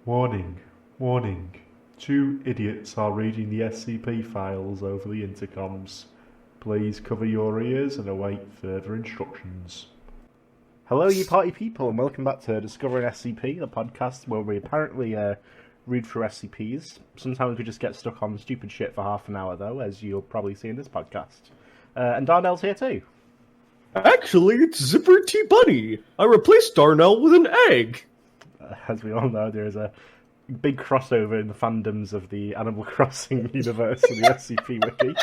Warning, warning. Two idiots are reading the SCP files over the intercoms. Please cover your ears and await further instructions. Hello, you party people, and welcome back to Discovering SCP, the podcast where we apparently read through SCPs. Sometimes we just get stuck on stupid shit for half an hour, though, as you'll probably see in this podcast. And Darnell's here too. Actually, it's Zipper T Bunny. I replaced Darnell with an egg. As we all know, there is a big crossover in the fandoms of the Animal Crossing universe and the SCP wiki.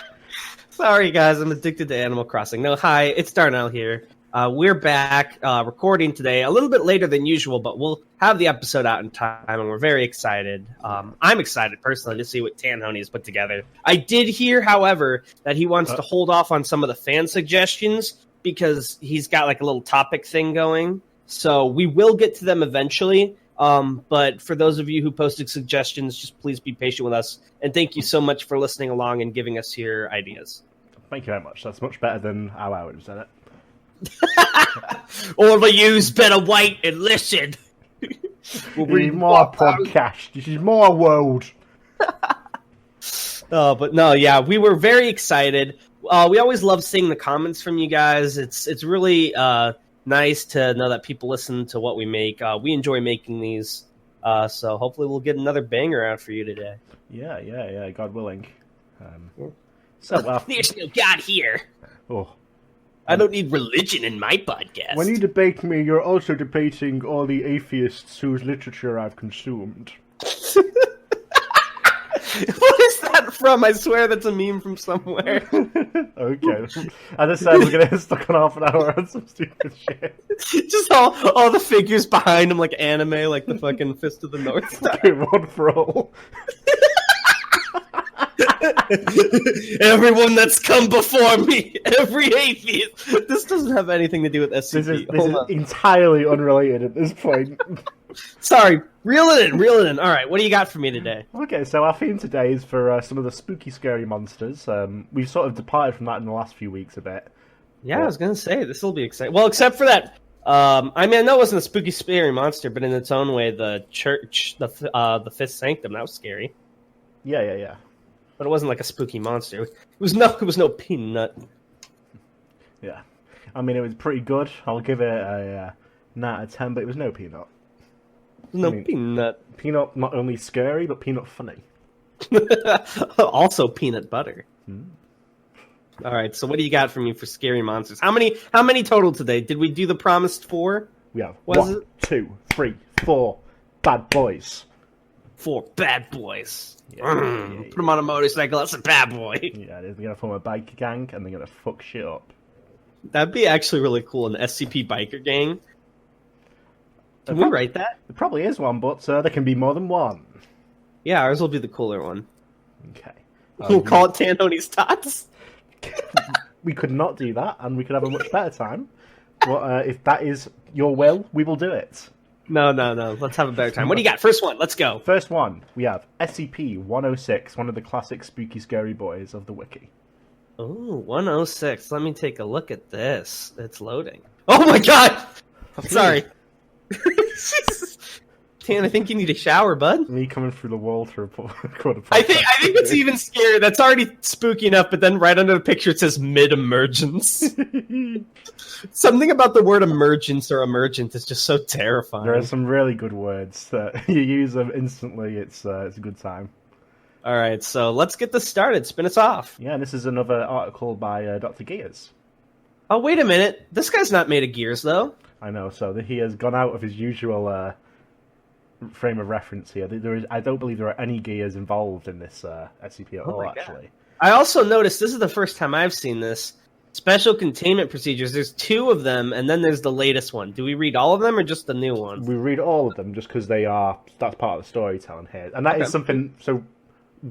Sorry, guys, I'm addicted to Animal Crossing. No, hi, it's Darnell here. We're back recording today, a little bit later than usual, but we'll have the episode out in time, and we're very excited. I'm excited, personally, to see what Tanhony has put together. I did hear, however, that he wants to hold off on some of the fan suggestions because he's got like a little topic thing going. So we will get to them eventually. But for those of you who posted suggestions, just please be patient with us. And thank you so much for listening along and giving us your ideas. Thank you very much. That's much better than how I would have said it. All of yous better wait and listen. We'll read more podcast. This is more world. But no, yeah, we were very excited. We always love seeing the comments from you guys. It's really nice to know that people listen to what we make. We enjoy making these, so hopefully we'll get another banger out for you today. Yeah, God willing. There's no God here. Oh. I don't need religion in my podcast. When you debate me, you're also debating all the atheists whose literature I've consumed. What is that from? I swear that's a meme from somewhere. Okay. As I said, we're going to get stuck on half an hour on some stupid shit. Just all the figures behind him, like anime, like the fucking Fist of the North Star. One for all. Everyone that's come before me, every atheist. This doesn't have anything to do with SCP. This is entirely unrelated at this point. Sorry, reel it in. All right, what do you got for me today? Okay, so our theme today is for some of the spooky, scary monsters. We've sort of departed from that in the last few weeks a bit. Yeah, I was going to say, this will be exciting. Well, except for that, I know it wasn't a spooky, scary monster, but in its own way, the church, the Fifth Sanctum, that was scary. Yeah. But it wasn't like a spooky monster. It was no peanut. Yeah. I mean, it was pretty good. I'll give it a 9 out of 10, but it was no peanut. Peanut. Peanut not only scary, but peanut funny. Also peanut butter. All right, so what do you got for me for scary monsters? How many total today? Did we do the promised 4? We have 1, 2, 3, 4 bad boys. 4 bad boys. Yeah. Put them on a motorcycle, that's a bad boy. Yeah, they're going to form a biker gang, and they're going to fuck shit up. That'd be actually really cool, an SCP biker gang. Can we write that? There probably is one, but there can be more than one. Yeah, ours will be the cooler one. Okay. We'll call it Tanhony's Tots. We could not do that, and we could have a much better time. But if that is your will, we will do it. No. Let's have a better time. What do you got? First one. Let's go. First one. We have SCP-106, one of the classic spooky scary boys of the wiki. Oh, 106. Let me take a look at this. It's loading. Oh my god! Sorry. Tan, I think you need a shower, bud. Me coming through the wall to record a podcast. I think it's even scarier. That's already spooky enough, but then right under the picture it says mid-emergence. Something about the word emergence or emergent is just so terrifying. There are some really good words that you use them instantly. It's a good time. All right, so let's get this started. Spin us off. Yeah, and this is another article by Dr. Gears. Oh, wait a minute. This guy's not made of gears, though. I know, so he has gone out of his usual frame of reference here. I don't believe there are any gears involved in this SCP at all, actually. I also noticed, this is the first time I've seen this, special containment procedures. There's 2 of them, and then there's the latest one. Do we read all of them, or just the new one? We read all of them, just because that's part of the storytelling here. And that is something, so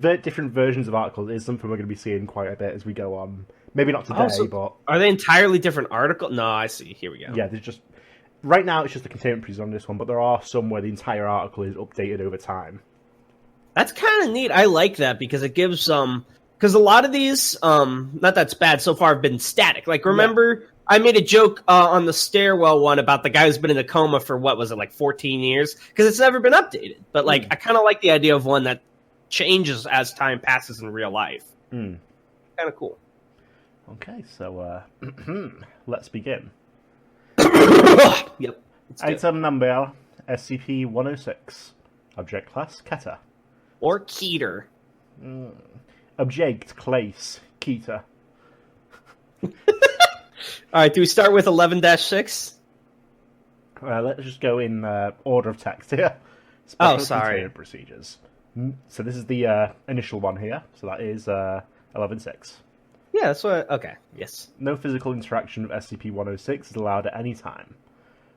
different versions of articles is something we're going to be seeing quite a bit as we go on. Maybe not today, but... Are they entirely different articles? No, I see. Here we go. Yeah, there's just... Right now, it's just the containment procedure on this one, but there are some where the entire article is updated over time. That's kind of neat. I like that, because it gives because a lot of these, not that's bad so far, have been static. Like, remember I made a joke on the stairwell one about the guy who's been in a coma for, what was it, like 14 years? Because it's never been updated. But, like, I kind of like the idea of one that changes as time passes in real life. Kind of cool. Okay, so let's begin. Yep. Item number SCP-106. Object class, Keter. Or Keter. Object class, Keter. All right, do we start with 11-6? Let's just go in order of text here. Sorry. Containment procedures. So this is the initial one here. So that is 11.6. Yeah, that's what... Okay, yes. No physical interaction with SCP-106 is allowed at any time.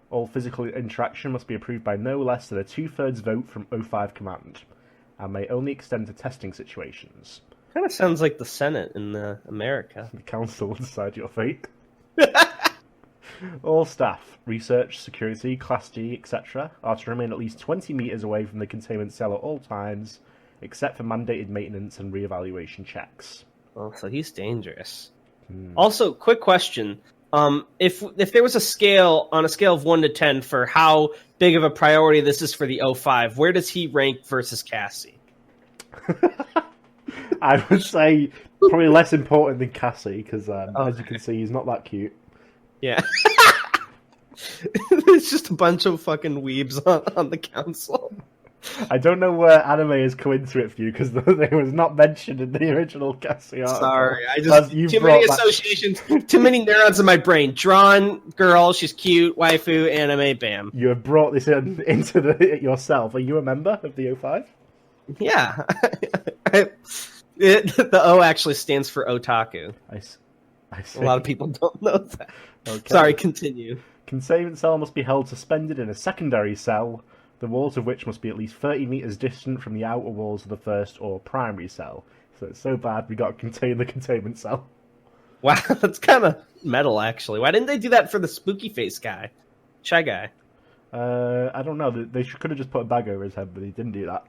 All physical interaction must be approved by no less than a 2/3 vote from O5 Command, and may only extend to testing situations. Kind of sounds like the Senate in America. The Council will decide your fate. All staff, research, security, Class D, etc., are to remain at least 20 meters away from the containment cell at all times, except for mandated maintenance and re-evaluation checks. Oh, so he's dangerous. Also, quick question. If there was a scale, on a scale of 1 to 10, for how big of a priority this is for the O5, where does he rank versus Cassie? I would say probably less important than Cassie, because as you can see, he's not that cute. Yeah. It's just a bunch of fucking weebs on the council. I don't know where anime has come into it for you, because they was not mentioned in the original Cassie article. Sorry, I just... Too many associations, too many neurons in my brain. Drawn, girl, she's cute, waifu, anime, bam. You have brought this into it yourself. Are you a member of the O5? Yeah. The O actually stands for otaku. I see. A lot of people don't know that. Okay. Sorry, continue. Containment cell must be held suspended in a secondary cell, the walls of which must be at least 30 meters distant from the outer walls of the first or primary cell. So it's so bad we got to contain the containment cell. Wow, that's kind of metal, actually. Why didn't they do that for the spooky face guy? Shy guy. I don't know. They could have just put a bag over his head, but they didn't do that.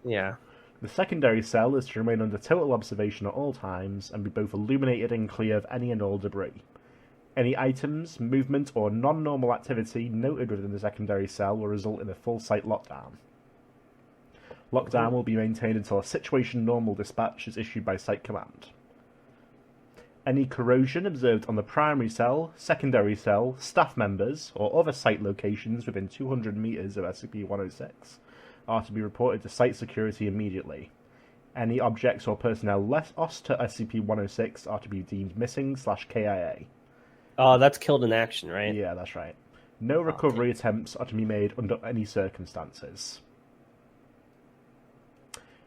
Yeah. The secondary cell is to remain under total observation at all times and be both illuminated and clear of any and all debris. Any items, movement, or non-normal activity noted within the secondary cell will result in a full site lockdown. Lockdown will be maintained until a situation normal dispatch is issued by Site Command. Any corrosion observed on the primary cell, secondary cell, staff members, or other site locations within 200 meters of SCP-106 are to be reported to site security immediately. Any objects or personnel lost to SCP-106 are to be deemed missing/KIA. Oh, that's killed in action, right? Yeah, that's right. No recovery attempts are to be made under any circumstances.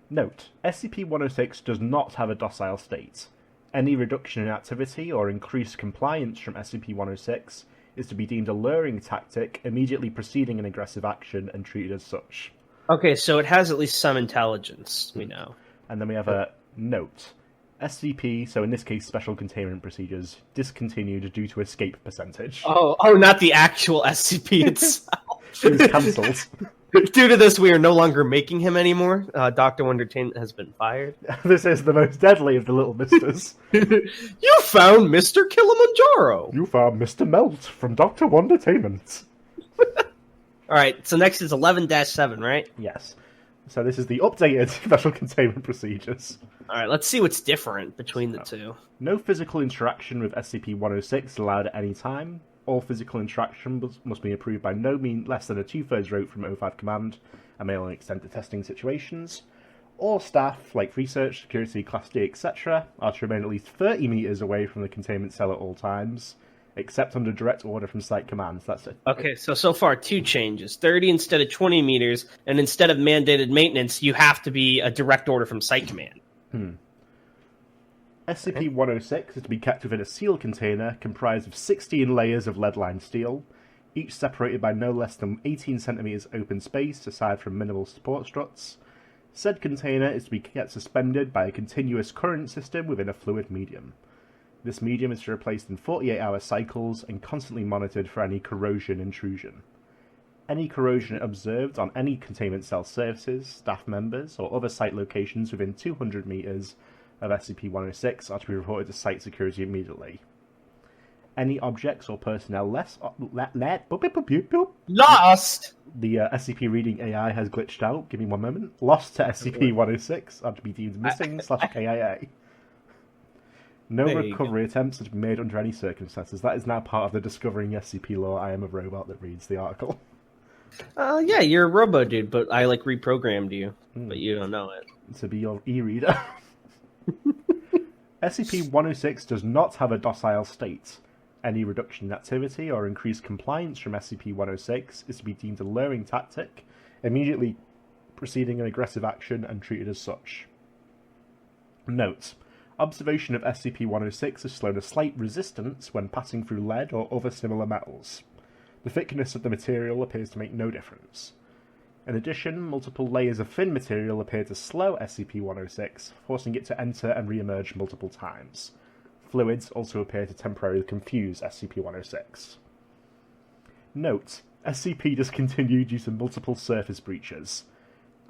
Note, SCP-106 does not have a docile state. Any reduction in activity or increased compliance from SCP-106 is to be deemed a luring tactic, immediately preceding an aggressive action and treated as such. Okay, so it has at least some intelligence, we know. And then we have a note. SCP, so in this case special containment procedures, discontinued due to escape percentage. Oh, not the actual SCP itself. It was cancelled. Due to this, we are no longer making him anymore. Dr. Wondertainment has been fired. This is the most deadly of the little misters. You found Mr. Kilimanjaro! You found Mr. Melt from Dr. Wondertainment. Alright, so next is 11-7, right? Yes. So this is the updated special containment procedures. Alright, let's see what's different between the two. No physical interaction with SCP-106 allowed at any time. All physical interaction must be approved by no means less than a 2/3 vote from O5 Command, and may only extend to testing situations. All staff, like research, security, Class D, etc., are to remain at least 30 meters away from the containment cell at all times, except under direct order from Site Command. That's it. Okay, so far, 2 changes. 30 instead of 20 meters, and instead of mandated maintenance, you have to be a direct order from Site Command. SCP-106 is to be kept within a sealed container comprised of 16 layers of lead-lined steel, each separated by no less than 18 centimeters open space aside from minimal support struts. Said container is to be kept suspended by a continuous current system within a fluid medium. This medium is to be replaced in 48-hour cycles and constantly monitored for any corrosion intrusion. Any corrosion observed on any containment cell surfaces, staff members, or other site locations within 200 meters of SCP-106 are to be reported to site security immediately. Any objects or personnel Lost! The SCP reading AI has glitched out. Give me one moment. Lost to SCP-106 are to be deemed missing / KIA. No recovery attempts are to be made under any circumstances. That is now part of the Discovering SCP lore. I am a robot that reads the article. Yeah, you're a robo dude, but I reprogrammed you, but you don't know it. To be your e-reader. SCP-106 does not have a docile state. Any reduction in activity or increased compliance from SCP-106 is to be deemed a luring tactic, immediately preceding an aggressive action and treated as such. Note: observation of SCP-106 has shown a slight resistance when passing through lead or other similar metals. The thickness of the material appears to make no difference. In addition, multiple layers of thin material appear to slow SCP-106, forcing it to enter and re-emerge multiple times. Fluids also appear to temporarily confuse SCP-106. Note: SCP discontinued due to multiple surface breaches.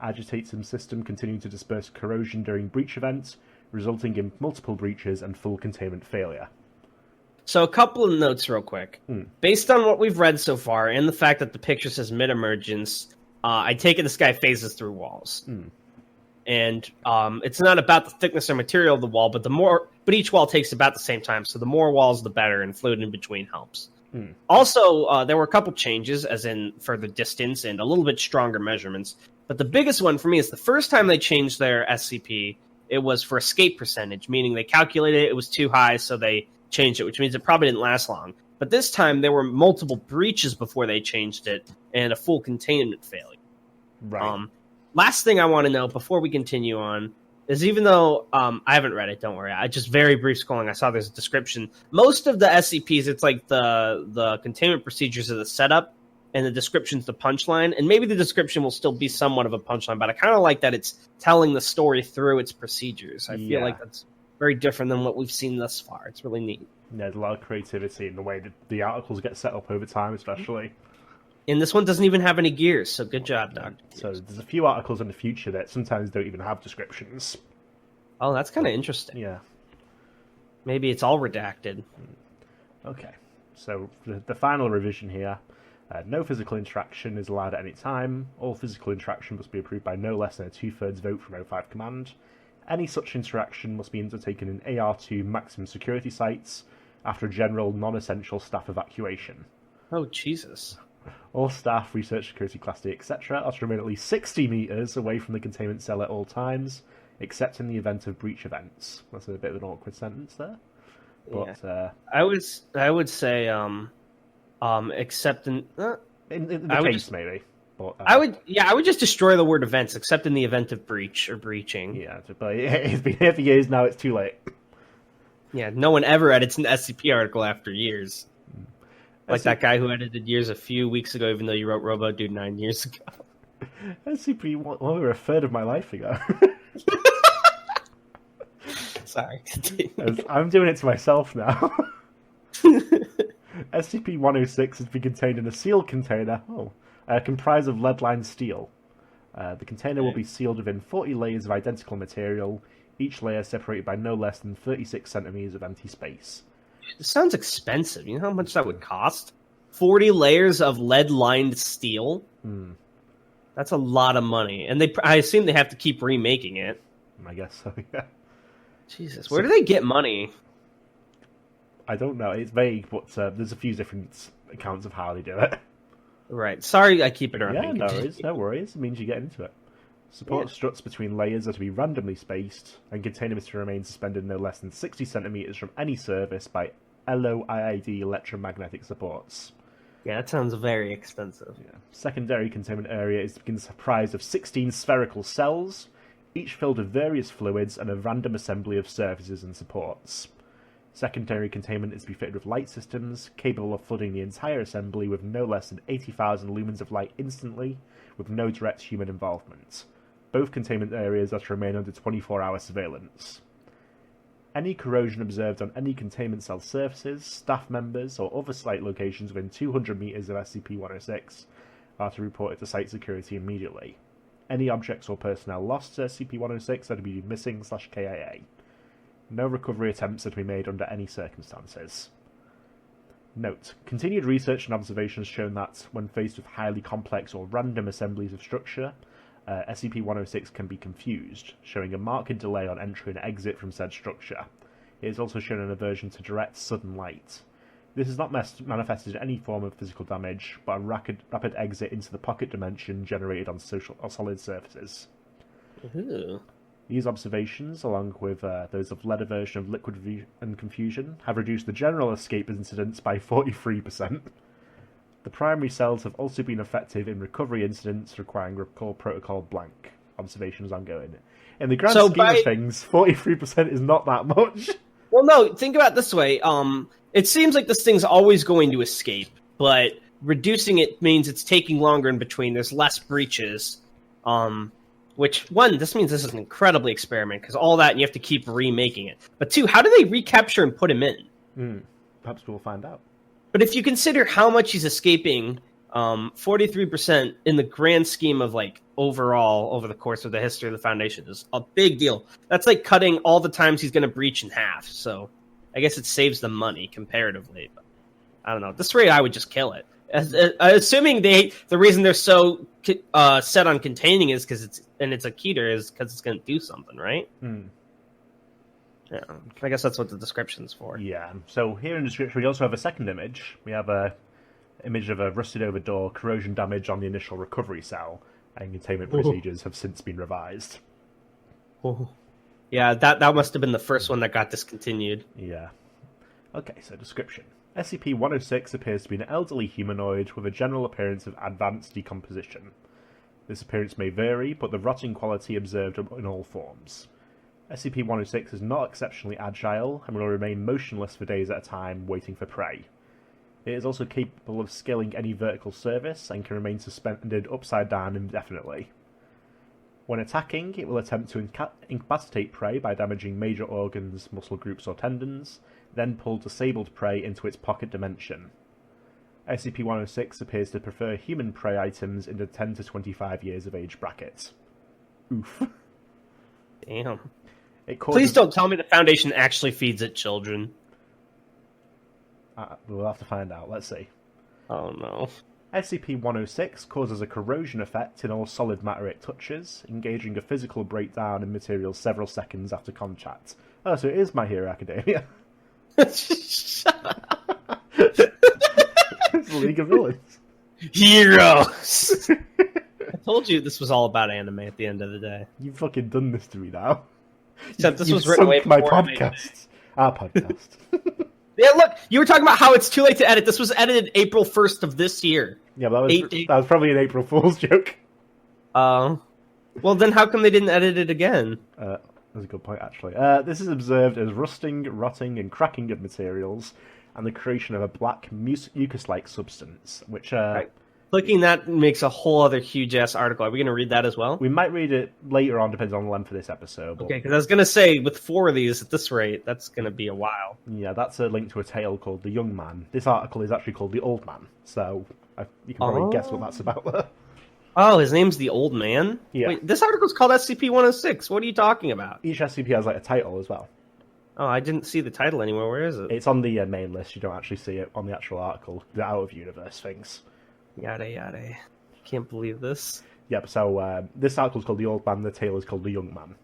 Agitatum system continuing to disperse corrosion during breach events, resulting in multiple breaches and full containment failure. So a couple of notes real quick. Based on what we've read so far, and the fact that the picture says mid-emergence, I take it this guy phases through walls. And it's not about the thickness or material of the wall, but each wall takes about the same time, so the more walls, the better, and fluid in between helps. Also, there were a couple changes, as in further distance and a little bit stronger measurements. But the biggest one for me is the first time they changed their SCP, it was for escape percentage, meaning they calculated it was too high, so they changed it, which means it probably didn't last long. But this time, there were multiple breaches before they changed it, and a full containment failure. Right. Last thing I want to know before we continue on is, even though I haven't read it, don't worry, I just very brief scrolling, I saw there's a description. Most of the SCPs, it's like the containment procedures are the setup, and the description's the punchline. And maybe the description will still be somewhat of a punchline, but I kind of like that it's telling the story through its procedures. I feel like that's very different than what we've seen thus far. It's really neat. Yeah, there's a lot of creativity in the way that the articles get set up over time, especially. And this one doesn't even have any gears, so good job, Doctor. So there's a few articles in the future that sometimes don't even have descriptions. Oh, that's kind of interesting. Yeah. Maybe it's all redacted. Okay. So the final revision here. No physical interaction is allowed at any time. All physical interaction must be approved by no less than a 2/3 vote from O5 Command. Any such interaction must be undertaken in AR2 maximum security sites after a general non-essential staff evacuation. Oh, Jesus. All staff, research security class D, etc. are to remain at least 60 meters away from the containment cell at all times, except in the event of breach events. That's a bit of an awkward sentence there. But I would say except in the case maybe. But I would just destroy the word events, except in the event of breach or breaching. Yeah, but it's been here for years now. It's too late. Yeah, no one ever edits an SCP article after years. Like that guy who edited years a few weeks ago, even though you wrote Robo Dude 9 years ago. SCP, over a third of my life ago. Sorry. I'm doing it to myself now. SCP-106 has been contained in a sealed container, comprised of lead-lined steel. The container will be sealed within 40 layers of identical material, each layer separated by no less than 36 centimeters of empty space. This sounds expensive. You know how much that would cost? 40 layers of lead-lined steel? That's a lot of money. And I assume they have to keep remaking it. I guess so, yeah. Jesus, where do they get money? I don't know. It's vague, but there's a few different accounts of how they do it. Right. Sorry I keep interrupting. Yeah, no worries. It means you get into it. Support struts between layers are to be randomly spaced, and container must remain suspended no less than 60 centimeters from any surface by LOIID electromagnetic supports. Yeah, that sounds very expensive. Yeah. Secondary containment area is comprised of 16 spherical cells, each filled with various fluids and a random assembly of surfaces and supports. Secondary containment is to be fitted with light systems, capable of flooding the entire assembly with no less than 80,000 lumens of light instantly, with no direct human involvement. Both containment areas are to remain under 24-hour surveillance. Any corrosion observed on any containment cell surfaces, staff members, or other site locations within 200 meters of SCP-106 are to report it to site security immediately. Any objects or personnel lost to SCP-106 are to be missing /KIA. No recovery attempts are to be made under any circumstances. Note: continued research and observations shown that, when faced with highly complex or random assemblies of structure, SCP-106 can be confused, showing a marked delay on entry and exit from said structure. It is also shown an aversion to direct, sudden light. This is not manifested in any form of physical damage, but a rapid exit into the pocket dimension generated on solid surfaces. Ooh. These observations, along with those of lead aversion of liquid and confusion, have reduced the general escape incidence by 43%. The primary cells have also been effective in recovery incidents requiring recall protocol blank. Observations ongoing. In the grand scheme of things, 43% is not that much. Well, no, think about it this way. It seems like this thing's always going to escape, but reducing it means it's taking longer in between. There's less breaches. Which, one, this means this is an incredibly experiment, because all that, and you have to keep remaking it. But two, how do they recapture and put him in? Perhaps we'll find out. But if you consider how much he's escaping, 43% in the grand scheme of, like, overall, over the course of the history of the Foundation is a big deal. That's like cutting all the times he's going to breach in half. So I guess it saves them money comparatively. But I don't know. At this rate, I would just kill it. Assuming the reason they're so set on containing is because it's a keter is because it's going to do something, right? Yeah, I guess that's what the description's for. Yeah. So here in the description, we also have a second image. We have a image of a rusted over door, corrosion damage on the initial recovery cell, and containment procedures have since been revised. Yeah, that must have been the first one that got discontinued. Yeah. Okay, so description. SCP-106 appears to be an elderly humanoid with a general appearance of advanced decomposition. This appearance may vary, but the rotting quality observed in all forms. SCP-106 is not exceptionally agile and will remain motionless for days at a time, waiting for prey. It is also capable of scaling any vertical surface and can remain suspended upside down indefinitely. When attacking, it will attempt to incapacitate prey by damaging major organs, muscle groups or tendons, then pull disabled prey into its pocket dimension. SCP-106 appears to prefer human prey items in the 10 to 25 years of age bracket. Oof. Damn. Please don't tell me the Foundation actually feeds it children. We'll have to find out. Let's see. Oh no. SCP-106 causes a corrosion effect in all solid matter it touches, engaging a physical breakdown in materials several seconds after contact. Oh, so it is My Hero Academia. It's the League of Villains. Heroes! I told you this was all about anime at the end of the day. You've fucking done this to me now. Except this was written way before my podcast. Our podcast. Yeah, look, you were talking about how it's too late to edit. This was edited April 1st of this year. Yeah, but that was probably an April Fool's joke. Well, then how come they didn't edit it again? That's a good point, actually. This is observed as rusting, rotting, and cracking of materials, and the creation of a black mucus-like substance, which... Right. Clicking that makes a whole other huge-ass article. Are we going to read that as well? We might read it later on, depending on the length of this episode. But... Okay, because I was going to say, with 4 of these at this rate, that's going to be a while. Yeah, that's a link to a tale called The Young Man. This article is actually called The Old Man, so you can probably guess what that's about there. Oh, his name's The Old Man? Yeah. Wait, this article's called SCP-106. What are you talking about? Each SCP has like a title as well. Oh, I didn't see the title anywhere. Where is it? It's on the main list. You don't actually see it on the actual article. The out-of-universe things. Yada yada. Can't believe this. Yep, so this article's called The Old Man, the tale is called The Young Man.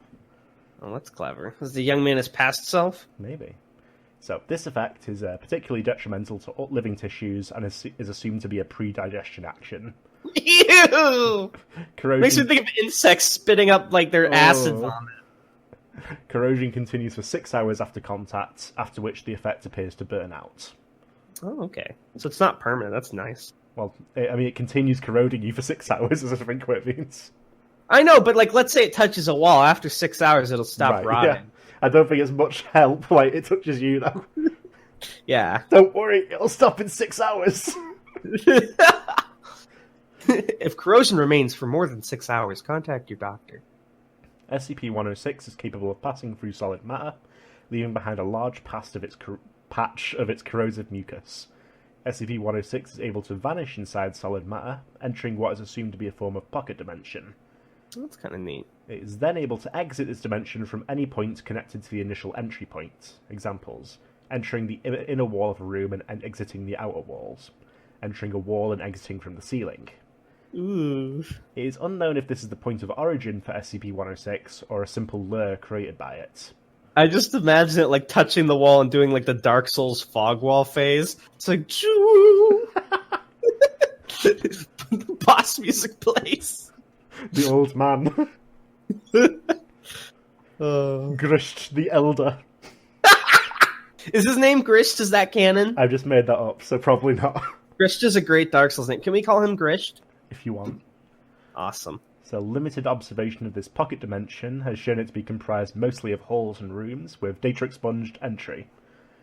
Oh, that's clever. Is the young man his past self? Maybe. So, this effect is particularly detrimental to living tissues and is assumed to be a pre-digestion action. Ew! Corrosion... Makes me think of insects spitting up, like, their acid vomit. Corrosion continues for 6 hours after contact, after which the effect appears to burn out. Oh, okay. So it's not permanent. That's nice. Well, it continues corroding you for 6 hours, is I think what it means. I know, but, like, let's say it touches a wall. After 6 hours, it'll stop rotting. Yeah. I don't think it's much help, like, it touches you, though. Yeah. Don't worry, it'll stop in 6 hours. If corrosion remains for more than 6 hours, contact your doctor. SCP-106 is capable of passing through solid matter, leaving behind a large patch of its corrosive mucus. SCP-106 is able to vanish inside solid matter, entering what is assumed to be a form of pocket dimension. That's kind of neat. It is then able to exit this dimension from any point connected to the initial entry point. Examples: entering the inner wall of a room and exiting the outer walls, entering a wall and exiting from the ceiling. Ooh. It is unknown if this is the point of origin for SCP-106 or a simple lure created by it. I just imagine it like touching the wall and doing like the Dark Souls fog wall phase. It's like, choo! Boss music plays. The old man. Grisht the Elder. Is his name Grisht? Is that canon? I've just made that up, so probably not. Grisht is a great Dark Souls name. Can we call him Grisht? If you want. Awesome. So limited observation of this pocket dimension has shown it to be comprised mostly of halls and rooms with data-expunged entry.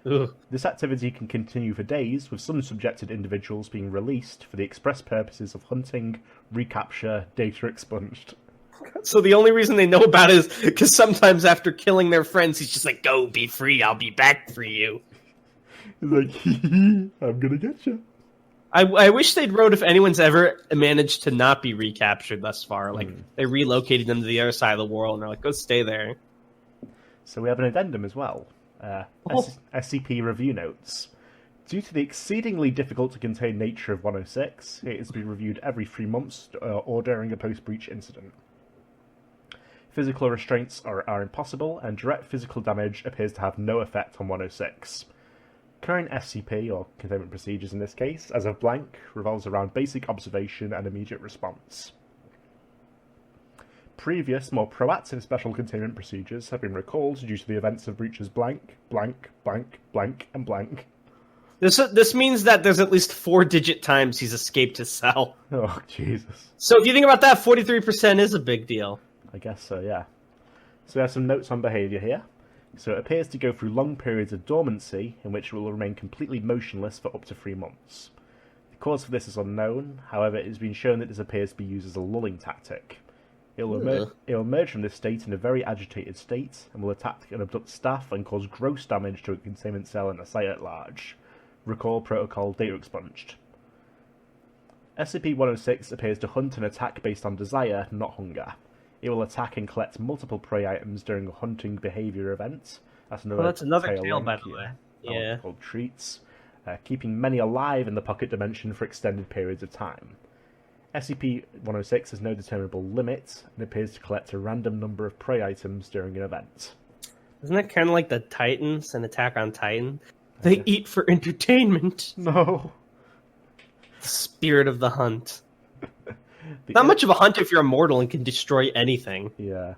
Ugh. This activity can continue for days, with some subjected individuals being released for the express purposes of hunting, recapture, data expunged. So the only reason they know about it is because sometimes after killing their friends, he's just like, go, be free, I'll be back for you. He's like, I'm gonna get you. I wish they'd wrote if anyone's ever managed to not be recaptured thus far. Like, they relocated them to the other side of the world, and they're like, go stay there. So we have an addendum as well. SCP review notes. Due to the exceedingly difficult to contain nature of 106, it is to be reviewed every 3 months or during a post-breach incident. Physical restraints are impossible, and direct physical damage appears to have no effect on 106. Current SCP, or containment procedures in this case, as of blank, revolves around basic observation and immediate response. Previous, more proactive special containment procedures have been recalled due to the events of breaches blank, blank, blank, blank, and blank. This means that there's at least 4-digit times he's escaped his cell. Oh, Jesus. So if you think about that, 43% is a big deal. I guess so, yeah. So we have some notes on behaviour here. So it appears to go through long periods of dormancy, in which it will remain completely motionless for up to 3 months. The cause for this is unknown, however it has been shown that this appears to be used as a lulling tactic. It will emerge from this state in a very agitated state, and will attack and abduct staff and cause gross damage to a containment cell and a site at large. Recall protocol data expunged. SCP-106 appears to hunt and attack based on desire, not hunger. It will attack and collect multiple prey items during a hunting behaviour event. That's another tail, by the way. Yeah. Called treats. Keeping many alive in the pocket dimension for extended periods of time. SCP-106 has no determinable limit, and appears to collect a random number of prey items during an event. Isn't that kind of like the Titans and Attack on Titan? They eat for entertainment. No. The spirit of the hunt. Not much of a hunt if you're immortal and can destroy anything. Yeah.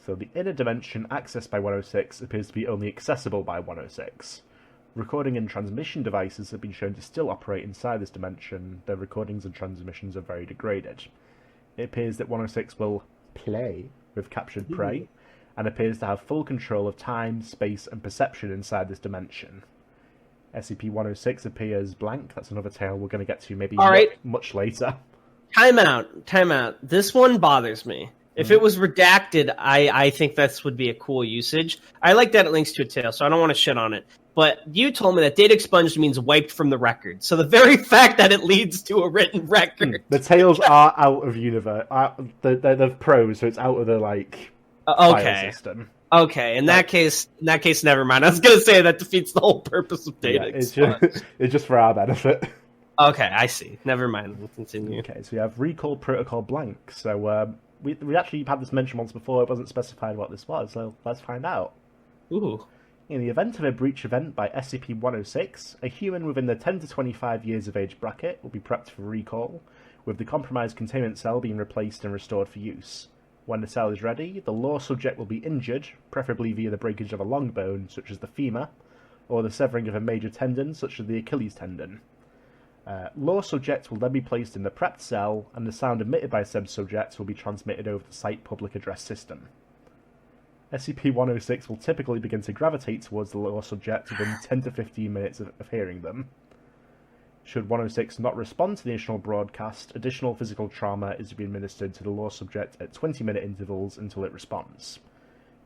So the inner dimension accessed by 106 appears to be only accessible by 106. Recording and transmission devices have been shown to still operate inside this dimension. Their recordings and transmissions are very degraded. It appears that 106 will play with captured prey, and appears to have full control of time, space, and perception inside this dimension. SCP-106 appears blank. That's another tale we're going to get to maybe much later. Time out. This one bothers me. If it was redacted, I think this would be a cool usage. I like that it links to a tale, so I don't want to shit on it. But you told me that data expunged means wiped from the record. So the very fact that it leads to a written record. The tales are out of universe. They're prose, so it's out of the file system. Okay, in that case, never mind. I was going to say that defeats the whole purpose of data expunged. It's just for our benefit. Okay, I see. Never mind. We'll continue. Okay, so we have recall protocol blank. So we actually had this mentioned once before. It wasn't specified what this was, so let's find out. Ooh. In the event of a breach event by SCP-106, a human within the 10 to 25 years of age bracket will be prepped for recall, with the compromised containment cell being replaced and restored for use. When the cell is ready, the law subject will be injured, preferably via the breakage of a long bone, such as the femur, or the severing of a major tendon, such as the Achilles tendon. Law subject will then be placed in the prepped cell, and the sound emitted by said subject will be transmitted over the site public address system. SCP-106 will typically begin to gravitate towards the law subject within 10 to 15 minutes of hearing them. Should 106 not respond to the initial broadcast, additional physical trauma is to be administered to the law subject at 20-minute intervals until it responds.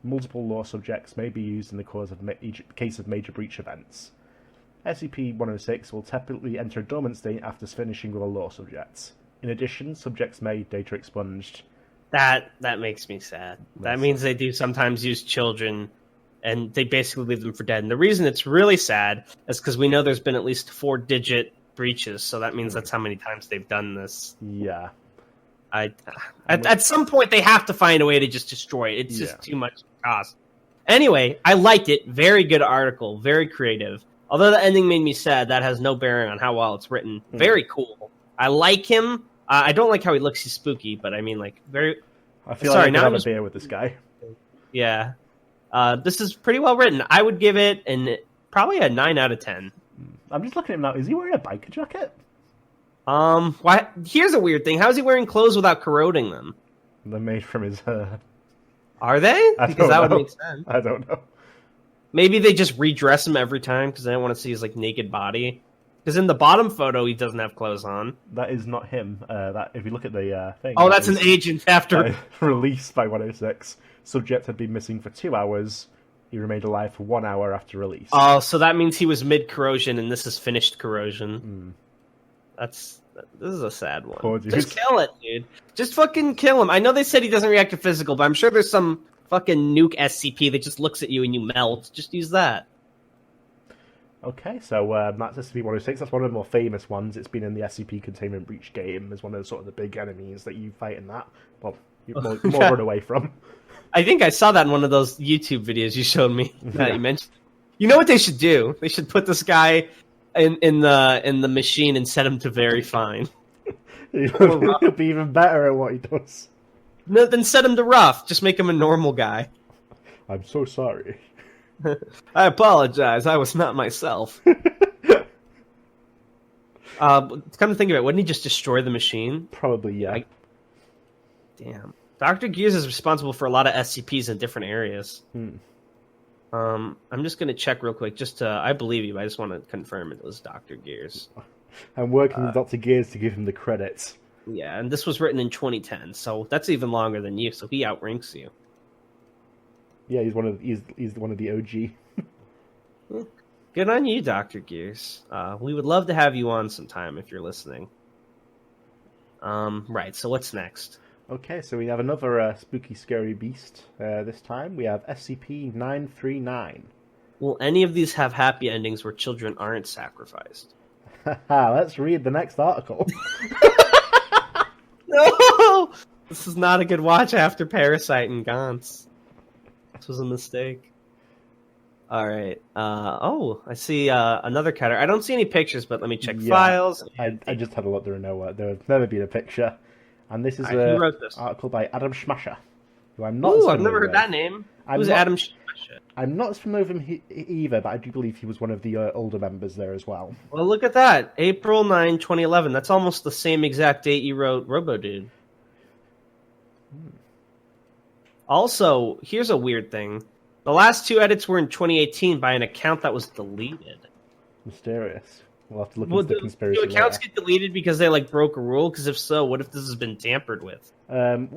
Multiple law subjects may be used in the case of major breach events. SCP-106 will typically enter a dormant state after finishing with a law subject. In addition, subjects may data expunged. That makes me sad. That means they do sometimes use children and they basically leave them for dead. And the reason it's really sad is because we know there's been at least 4-digit breaches, so that means that's how many times they've done this. Yeah. At some point, they have to find a way to just destroy it. It's just too much cost. Anyway, I liked it. Very good article. Very creative. Although the ending made me sad, that has no bearing on how well it's written. Very cool. I like him. I don't like how he looks. He's spooky, but I mean, like, very... I feel like I could have a beer with this guy. Yeah. This is pretty well written. I would give it probably a 9 out of 10. I'm just looking at him now. Is he wearing a biker jacket? Why? Here's a weird thing. How is he wearing clothes without corroding them? They're made from his... Are they? Because that would make sense. I don't know. Maybe they just redress him every time because they don't want to see his like naked body. Because in the bottom photo, he doesn't have clothes on. That is not him. That if you look at the thing... Oh, that's an agent after... released by 106. Subject had been missing for 2 hours. He remained alive for 1 hour after release. Oh, so that means he was mid-corrosion, and this is finished corrosion. This is a sad one. Poor dude. Just kill it, dude. Just fucking kill him. I know they said he doesn't react to physical, but I'm sure there's some fucking nuke SCP that just looks at you and you melt. Just use that. Okay, so that's SCP-106. That's one of the more famous ones. It's been in the SCP Containment Breach game as one of the, sort of the big enemies that you fight in that. Well, you more run away from. I think I saw that in one of those YouTube videos you showed me that you mentioned. You know what they should do? They should put this guy in the machine and set him to very fine. He'll be even better at what he does. No, then set him to rough. Just make him a normal guy. I'm so sorry. I apologize. I was not myself. Come to think of it, wouldn't he just destroy the machine? Probably, yeah. Damn. Dr. Gears is responsible for a lot of SCPs in different areas. I'm just going to check real quick. I believe you, but I just want to confirm it was Dr. Gears. I'm working with Dr. Gears to give him the credits. Yeah, and this was written in 2010, so that's even longer than you, so he outranks you. Yeah, he's one of the OG. Good on you, Dr. Gears. We would love to have you on sometime if you're listening. Right, so what's next? Okay, so we have another spooky, scary beast. This time we have SCP-939. Will any of these have happy endings where children aren't sacrificed? Let's read the next article. No! This is not a good watch after Parasite and Gantz. This was a mistake. Alright. I see another cutter. I don't see any pictures, but let me check files. I just had a look. There's never been a picture. And this is who wrote this? Article by Adam Schmasher, who I'm not. I've never heard that name. Who's Adam Schmasher? I'm not as familiar with him either, but I do believe he was one of the older members there as well. Well, look at that. April 9, 2011. That's almost the same exact date you wrote RoboDude. Also, here's a weird thing. The last 2 edits were in 2018 by an account that was deleted. Mysterious. We'll have to look into the conspiracy. Do accounts get deleted because they broke a rule? Because if so, what if this has been tampered with?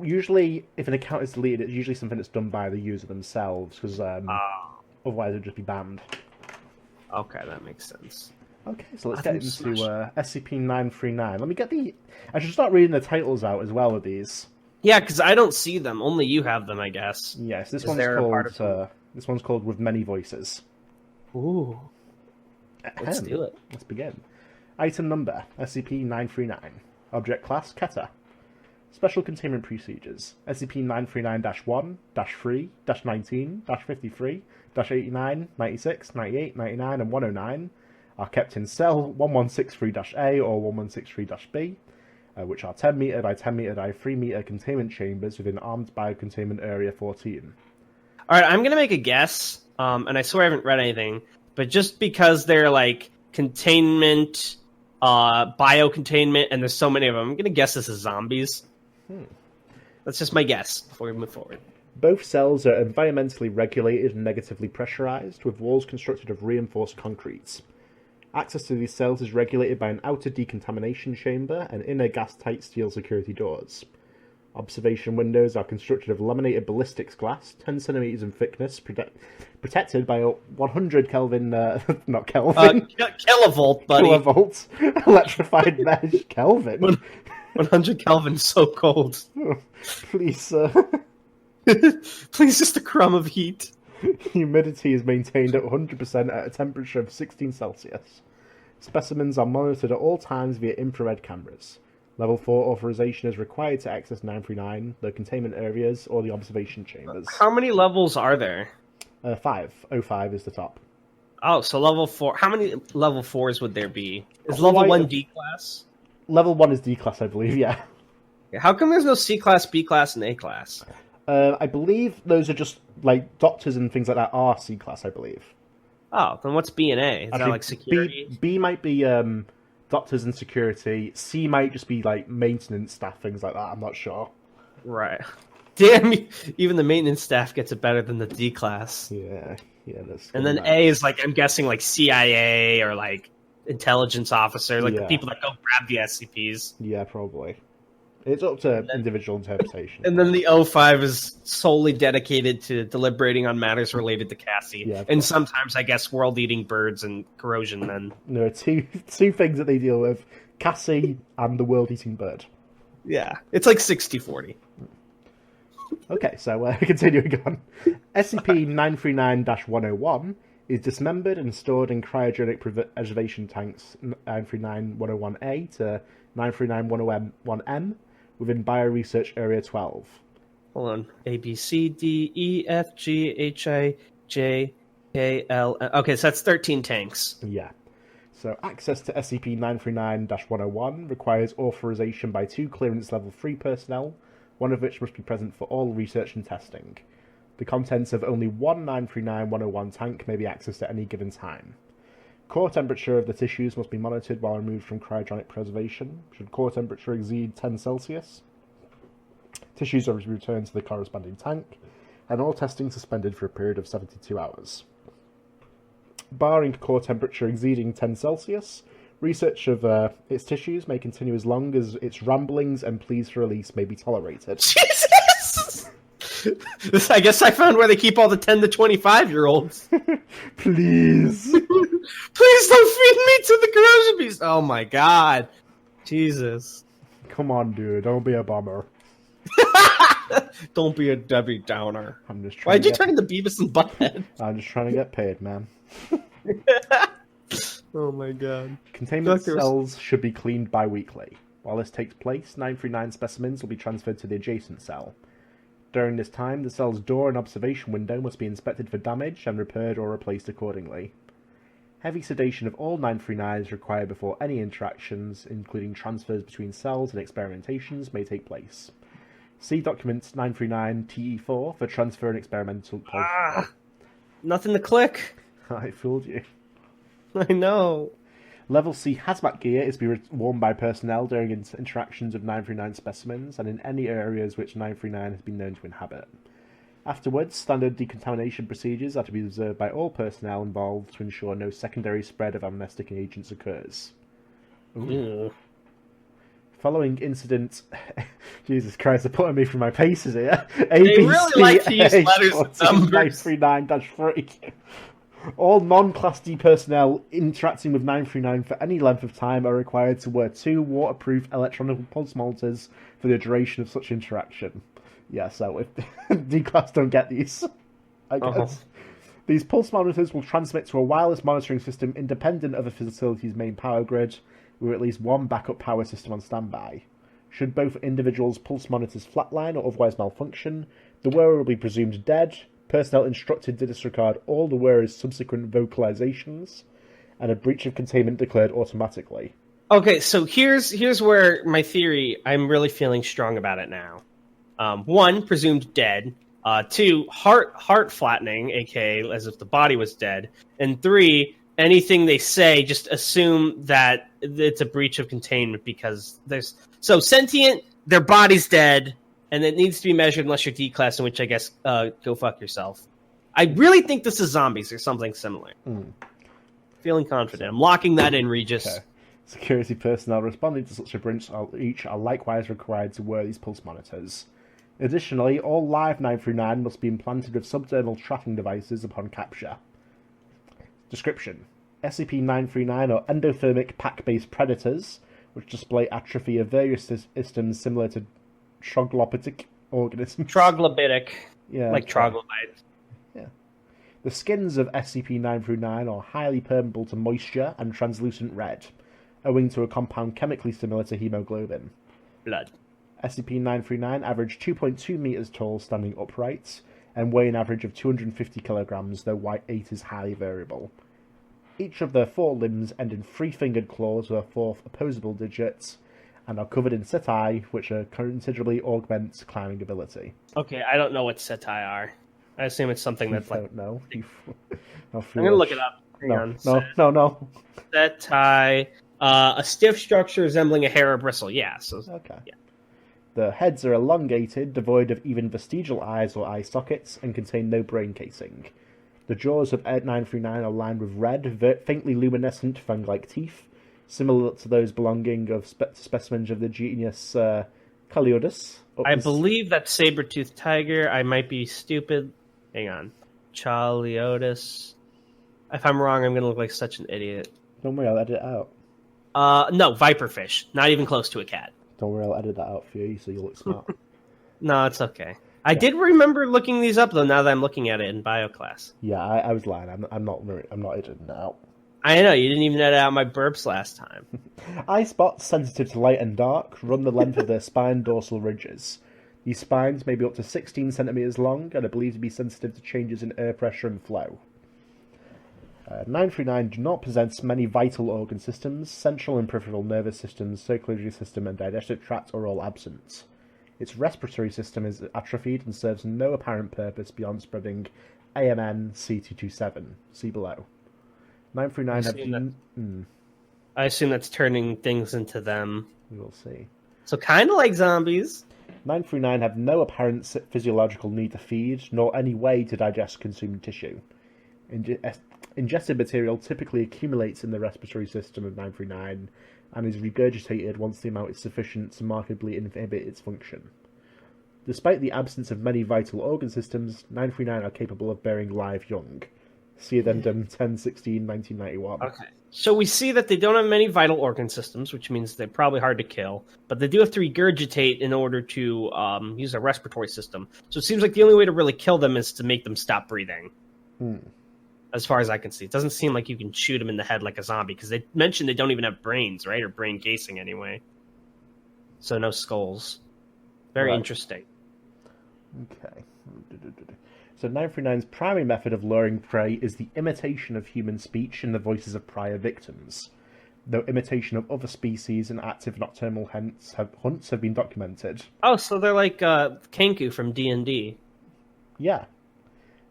Usually, if an account is deleted, it's usually something that's done by the user themselves, because otherwise it'd just be banned. Okay, that makes sense. Okay, so let's get into SCP-939. Let me get I should start reading the titles out as well with these. Yeah, because I don't see them. Only you have them, I guess. Yes, this one's called With Many Voices. Ooh. Let's do it. Let's begin. Item number, SCP-939. Object class, Keter. Special containment procedures. SCP-939-1, -3, -19, -53, -89, 96, 98, 99, and 109 are kept in cell 1163-A or 1163-B, which are 10 meter by 10 meter by 3 meter containment chambers within Armed Biocontainment Area 14. Alright, I'm going to make a guess, and I swear I haven't read anything, but just because they're containment, biocontainment, and there's so many of them, I'm going to guess this is zombies. That's just my guess before we move forward. Both cells are environmentally regulated and negatively pressurized, with walls constructed of reinforced concrete. Access to these cells is regulated by an outer decontamination chamber and inner gas-tight steel security doors. Observation windows are constructed of laminated ballistics glass, 10 centimeters in thickness, protected by a 100 Kelvin, not Kelvin. Kilovolt, buddy. Kilovolt electrified mesh. Kelvin. 100 Kelvin, so cold. Oh, please, sir. Please, just a crumb of heat. Humidity is maintained at 100% at a temperature of 16 Celsius. Specimens are monitored at all times via infrared cameras. Level 4 authorization is required to access 939, the containment areas, or the observation chambers. How many levels are there? 5. 05 is the top. Oh, so level 4. How many level 4s would there be? Is level 1 D class? Level 1 is D class, I believe, yeah. How come there's no C class, B class, and A class? I believe those are just, like, doctors and things like that are C class, I believe. Oh, then what's B and A? Is that like security? B might be doctors and security. C might just be, like, maintenance staff, things like that. I'm not sure. Right. Damn, even the maintenance staff gets it better than the D class. Yeah, that's. And then A is, like, I'm guessing, like, CIA or, like, intelligence officer, like the people that go grab the SCPs. Yeah, probably. It's up to individual interpretation. And then the O5 is solely dedicated to deliberating on matters related to Cassie. Yeah, and sometimes, I guess, world-eating birds and corrosion then. There are two things that they deal with, Cassie and the world-eating bird. Yeah, it's like 60-40. Okay, so continuing on. SCP-939-101 is dismembered and stored in cryogenic preservation tanks 939-101A to 939-101M within Bioresearch Area 12. Hold on. A, B, C, D, E, F, G, H, I, J, K, L. Okay, so that's 13 tanks. Yeah. So access to SCP-939-101 requires authorization by 2 clearance level 3 personnel, one of which must be present for all research and testing. The contents of only one 939-101 tank may be accessed at any given time. Core temperature of the tissues must be monitored while removed from cryogenic preservation. Should core temperature exceed 10 Celsius, tissues are returned to the corresponding tank, and all testing suspended for a period of 72 hours. Barring core temperature exceeding 10 Celsius, research of its tissues may continue as long as its ramblings and pleas for release may be tolerated. Jesus! I guess I found where they keep all the 10 to 25-year-olds. Please. Please don't feed me to the corrosion beast. Oh my god. Jesus. Come on, dude. Don't be a bummer. Don't be a Debbie Downer. I'm just Why'd you turn into Beavis and Butthead? I'm just trying to get paid, man. Oh my god. Containment cells should be cleaned bi-weekly. While this takes place, 939 specimens will be transferred to the adjacent cell. During this time, the cell's door and observation window must be inspected for damage and repaired or replaced accordingly. Heavy sedation of all 939 is required before any interactions, including transfers between cells and experimentations, may take place. See documents 939-TE4 for transfer and experimental... Nothing to click. I fooled you. I know. Level C hazmat gear is to be worn by personnel during interactions with 939 specimens and in any areas which 939 has been known to inhabit. Afterwards, standard decontamination procedures are to be observed by all personnel involved to ensure no secondary spread of amnestic agents occurs. Ooh. Following incident... Jesus Christ, they're putting me through my paces here. They really like to use letters and numbers. 939-3. All non-Class D personnel interacting with 939 for any length of time are required to wear 2 waterproof electronic pulse monitors for the duration of such interaction. Yeah, so if D-Class don't get these, I guess. These pulse monitors will transmit to a wireless monitoring system independent of the facility's main power grid, with at least one backup power system on standby. Should both individuals' pulse monitors flatline or otherwise malfunction, the wearer will be presumed dead, personnel instructed to disregard all the wearer's subsequent vocalizations, and a breach of containment declared automatically. Okay, so here's where my theory, I'm really feeling strong about it now. 1, presumed dead. 2, heart flattening, aka as if the body was dead. And 3, anything they say, just assume that it's a breach of containment because there's... So sentient, their body's dead, and it needs to be measured unless you're D-Class, in which I guess go fuck yourself. I really think this is zombies or something similar. Feeling confident. I'm locking that in, Regis. Okay. Security personnel responding to such a breach are likewise required to wear these pulse monitors. Additionally, all live 939 must be implanted with subdermal tracking devices upon capture. Description: SCP-939 are endothermic pack-based predators, which display atrophy of various systems similar to troglodytic organisms. Troglodytic. Yeah. Like troglodytes. Yeah. The skins of SCP-939 are highly permeable to moisture and translucent red, owing to a compound chemically similar to hemoglobin. Blood. SCP-939 averaged 2.2 meters tall standing upright, and weigh an average of 250 kilograms, though weight is highly variable. Each of their 4 limbs end in 3-fingered claws with a 4th opposable digit, and are covered in setae, which considerably augment climbing ability. Okay, I don't know what setae are. I assume it's something that's I don't know. I'm gonna look it up. Hang on. No. Setae, a stiff structure resembling a hair or bristle. Yeah. So. Okay. Yeah. The heads are elongated, devoid of even vestigial eyes or eye sockets, and contain no brain casing. The jaws of 939 are lined with red, faintly luminescent fang-like teeth, similar to those belonging of specimens of the genus Calliodus. I believe that's saber-toothed tiger. I might be stupid. Hang on. Chaliotis. If I'm wrong, I'm going to look like such an idiot. Don't worry, I'll edit it out. No, viperfish. Not even close to a cat. Don't worry, I'll edit that out for you so you look smart. No, it's okay. I did remember looking these up, though, now that I'm looking at it in bio class. Yeah, I was lying. I'm not editing it out. I know, you didn't even edit out my burps last time. Eye spots, sensitive to light and dark, run the length of their spine dorsal ridges. These spines may be up to 16 centimeters long and are believed to be sensitive to changes in air pressure and flow. 939 do not possess many vital organ systems. Central and peripheral nervous systems, circulatory system, and digestive tract are all absent. Its respiratory system is atrophied and serves no apparent purpose beyond spreading AMN C227. See below. 939 I assume that's turning things into them. We will see. So kind of like zombies. 939 have no apparent physiological need to feed, nor any way to digest consumed tissue. Ingested material typically accumulates in the respiratory system of 939 and is regurgitated once the amount is sufficient to markedly inhibit its function. Despite the absence of many vital organ systems, 939 are capable of bearing live young. See Addendum 1016-1991. Okay. So we see that they don't have many vital organ systems, which means they're probably hard to kill, but they do have to regurgitate in order to use their respiratory system. So it seems like the only way to really kill them is to make them stop breathing. As far as I can see. It doesn't seem like you can shoot them in the head like a zombie, because they mentioned they don't even have brains, right? Or brain casing anyway. So no skulls. Very interesting. Okay. So 939's primary method of luring prey is the imitation of human speech in the voices of prior victims, though imitation of other species and active nocturnal hunts have been documented. Oh, so they're like Kenku from D&D. Yeah.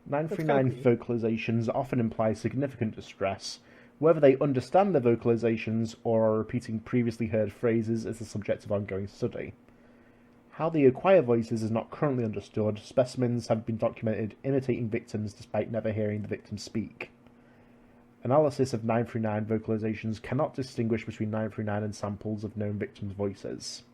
939 vocalizations often imply significant distress. Whether they understand the vocalizations or are repeating previously heard phrases is the subject of ongoing study. How they acquire voices is not currently understood. Specimens have been documented imitating victims despite never hearing the victim speak. Analysis of 939 vocalizations cannot distinguish between 939 and samples of known victims' voices.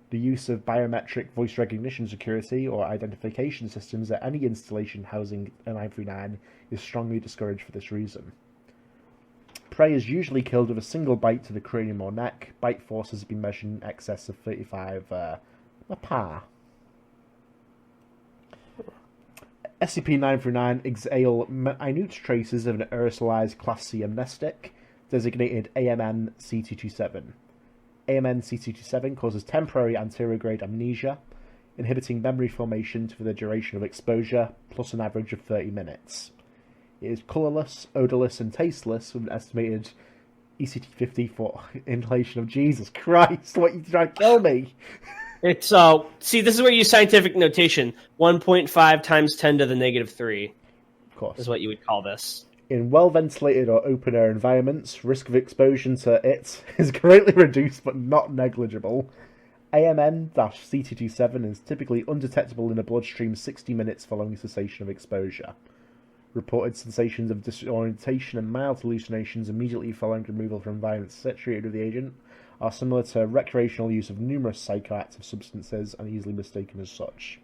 The use of biometric voice recognition security or identification systems at any installation housing a 939 is strongly discouraged for this reason. Prey is usually killed with a single bite to the cranium or neck. Bite force has been measured in excess of 35 pa. SCP-939 exhale minute traces of an aerosolized Class C amnestic, designated AMN C227. AMN C227 causes temporary anterograde amnesia, inhibiting memory formation for the duration of exposure, plus an average of 30 minutes. It is colourless, odourless, and tasteless, with an estimated ECT50 for inhalation of Jesus Christ, what, you trying to kill me? It's, see, this is where you use scientific notation. 1.5 times 10 to the negative 3. Of course. Is what you would call this. In well-ventilated or open-air environments, risk of exposure to it is greatly reduced but not negligible. AMN-C227 is typically undetectable in the bloodstream 60 minutes following cessation of exposure. Reported sensations of disorientation and mild hallucinations immediately following removal from environments saturated with the agent are similar to recreational use of numerous psychoactive substances and easily mistaken as such.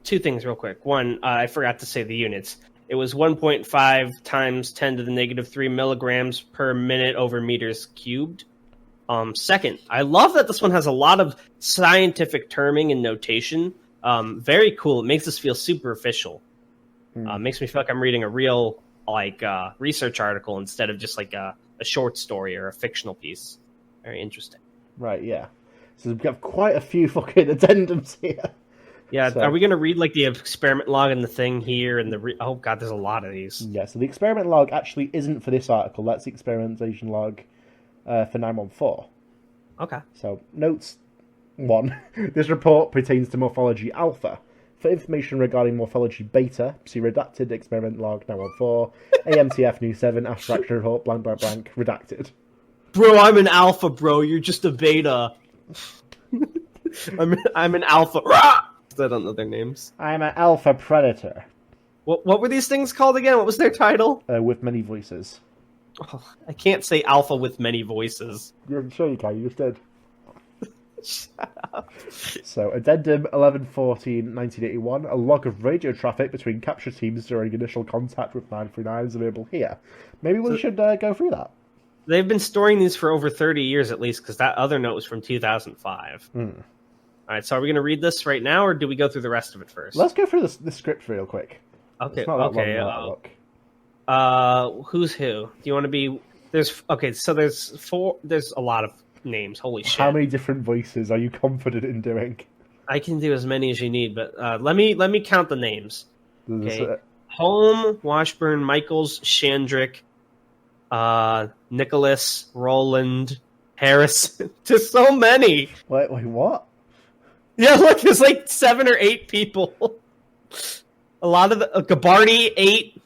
Two things real quick. One, I forgot to say the units. It was 1.5 times 10 to the negative 3 milligrams per minute over meters cubed. Second, I love that this one has a lot of scientific terming and notation. Very cool. It makes us feel super official. Makes me feel like I'm reading a real research article instead of just like a short story or a fictional piece. Very interesting. Right, yeah. So we've got quite a few fucking addendums here. Yeah, So, are we going to read like the experiment log and the thing here and oh god, there's a lot of these. Yeah, so the experiment log actually isn't for this article. That's the experimentation log for 914. Okay. So, notes 1. This report pertains to morphology alpha. For information regarding morphology beta, see redacted experiment log 914, AMTF New 7, abstract report, blank, blank, blank, redacted. Bro, I'm an alpha, bro. You're just a beta. I'm an alpha. Rah! I don't know their names. I'm an alpha predator. What were these things called again? What was their title? With many voices. Oh, I can't say alpha with many voices. I'm sure you can, you just did. Shut up. So, Addendum 11-14-1981, a log of radio traffic between capture teams during initial contact with 939 is available here. Maybe we should go through that. They've been storing these for over 30 years at least, because that other note was from 2005. All right, so are we going to read this right now, or do we go through the rest of it first? Let's go through the script real quick. Okay, It's not that okay. long, look. Who's who? Do you want to be... So there's a lot of names. Holy shit. How many different voices are you confident in doing? I can do as many as you need, but let me count the names. There's, Okay. Holm, Washburn, Michaels, Shandrick, Nicholas, Roland, Harris. There's so many. wait, what? Yeah, look, there's like 7 or 8 people. A lot of the Gabardi 8.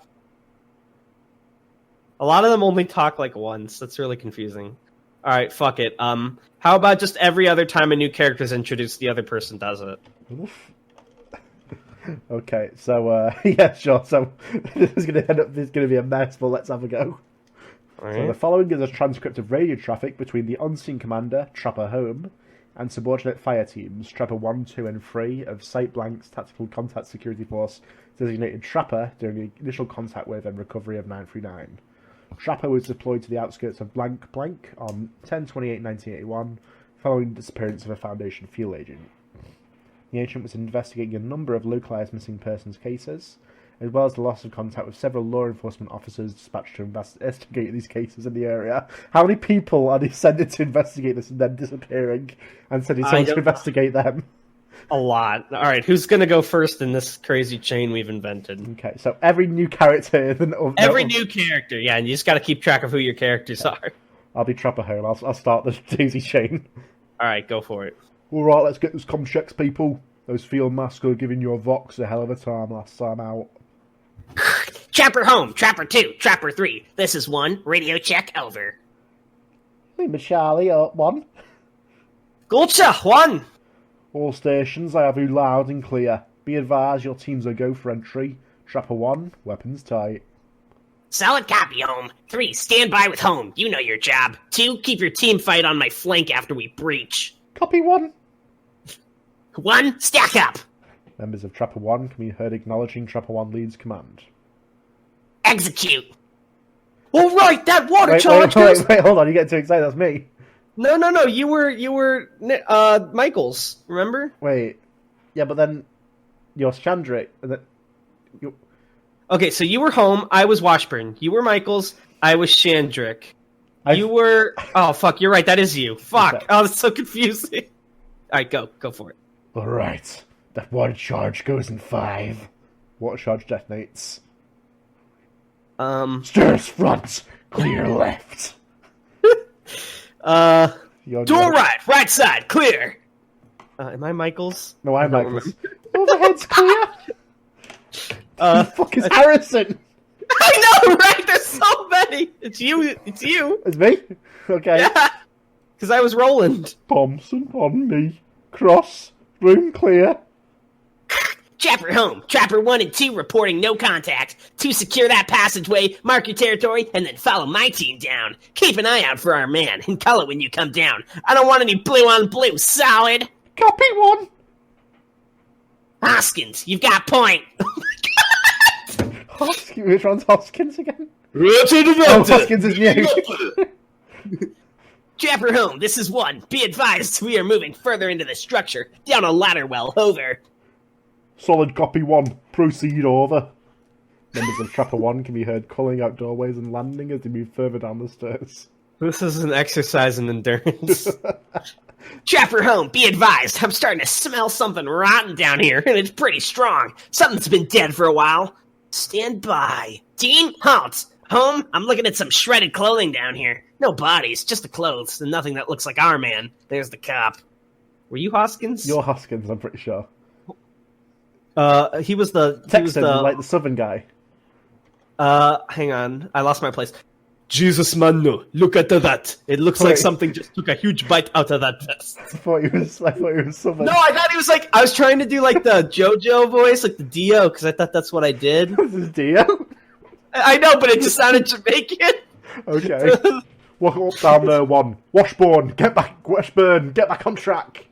A lot of them only talk like once. That's really confusing. All right, fuck it. How about just every other time a new character is introduced, the other person does it? Okay, so yeah, sure. So this is going to be a mess, but let's have a go. All right. So the following is a transcript of radio traffic between the unseen commander, Trapper Home, and subordinate fire teams, Trapper 1, 2, and 3 of Site Blank's Tactical Contact Security Force, designated Trapper during the initial contact with and recovery of 939. Trapper was deployed to the outskirts of blank blank on 10/28/1981, following the disappearance of a Foundation field agent. The agent was investigating a number of localized missing persons cases, as well as the loss of contact with several law enforcement officers dispatched to investigate these cases in the area. How many people are they sending to investigate this and then disappearing, and sending someone to investigate them? A lot. All right, who's going to go first in this crazy chain we've invented? Okay, so every new character... New character, yeah, and you just got to keep track of who your characters are. I'll be Trapper Home. I'll start the daisy chain. All right, go for it. Alright, let's get those comm checks, people. Those field masks are giving your Vox a hell of a time last time out. Trapper Home, Trapper 2, Trapper 3. This is 1. Radio check over. Lima Charlie, 1. Gulcha, 1. All stations, I have you loud and clear. Be advised, your teams are go for entry. Trapper 1, weapons tight. Solid copy, Home. 3. Stand by with Home. You know your job. 2. Keep your team fight on my flank after we breach. Copy 1. 1. Stack up. Members of Trapper 1 can be heard acknowledging Trapper 1 leads command. Execute. All right, that water Wait, charge. hold on, you get too excited, that's me. No, you were Michaels, remember? Wait, yeah, but then you're Chandrick, and then... Okay, so you were Home, I was Washburn. You were Michaels, I was Shandrick. You were... Oh, fuck, you're right, that is you. Fuck, Okay. oh, that's so confusing. All right, go for it. Alright, that water charge goes in 5. Water charge detonates. Stirs front, clear left. Door right side, clear. Am I Michaels? No, I'm Michaels. Overhead's clear. The fuck is Harrison? I know, right? There's so many. It's you. It's me? Okay. Yeah. Because I was Roland. Thompson on me. Cross. Room clear. Trapper Home, Trapper 1 and 2 reporting no contact. 2 secure that passageway, mark your territory, and then follow my team down. Keep an eye out for our man, and call it when you come down. I don't want any blue on blue, solid. Copy 1. Hoskins, you've got point. Hoskins, which one's Hoskins again? Oh, Hoskins is new. Trapper Home, this is 1. Be advised, we are moving further into the structure. Down a ladder well, over. Solid copy 1. Proceed over. Members of Trapper 1 can be heard calling out doorways and landing as they move further down the stairs. This is an exercise in endurance. Trapper Home, be advised. I'm starting to smell something rotten down here, and it's pretty strong. Something's been dead for a while. Stand by. Dean, halt. Home, I'm looking at some shredded clothing down here. No bodies, just the clothes, and nothing that looks like our man. There's the cop. Were you Hoskins? You're Hoskins, I'm pretty sure. He was the... Texan, like the southern guy. Hang on. I lost my place. Jesus, man, no. Look at that. It looks like something just took a huge bite out of that vest. I thought he was southern. No, I thought he was like... I was trying to do like the JoJo voice, like the Dio, because I thought that's what I did. This is Dio? I know, but it just sounded Jamaican. Okay. Walk up down there, one. Washburn, get back on track.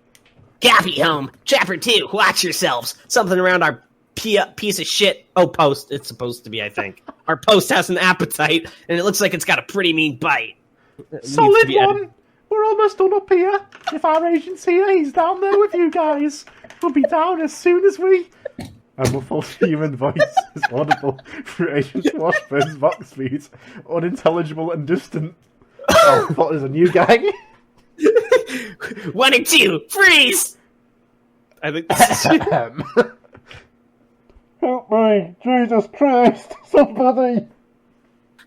Copy, Home. Trapper 2, watch yourselves. Something around our piece of shit. Oh, post. It's supposed to be, I think. Our post has an appetite, and it looks like it's got a pretty mean bite. Solid one. We're almost done up here. If our agent's here, he's down there with you guys. We'll be down as soon as we... A muffled human voice is audible through Agent Washburn's vox feeds, unintelligible and distant. Oh, I thought there's a new guy. 1 and 2, freeze! I think this is... Help me, Jesus Christ, somebody!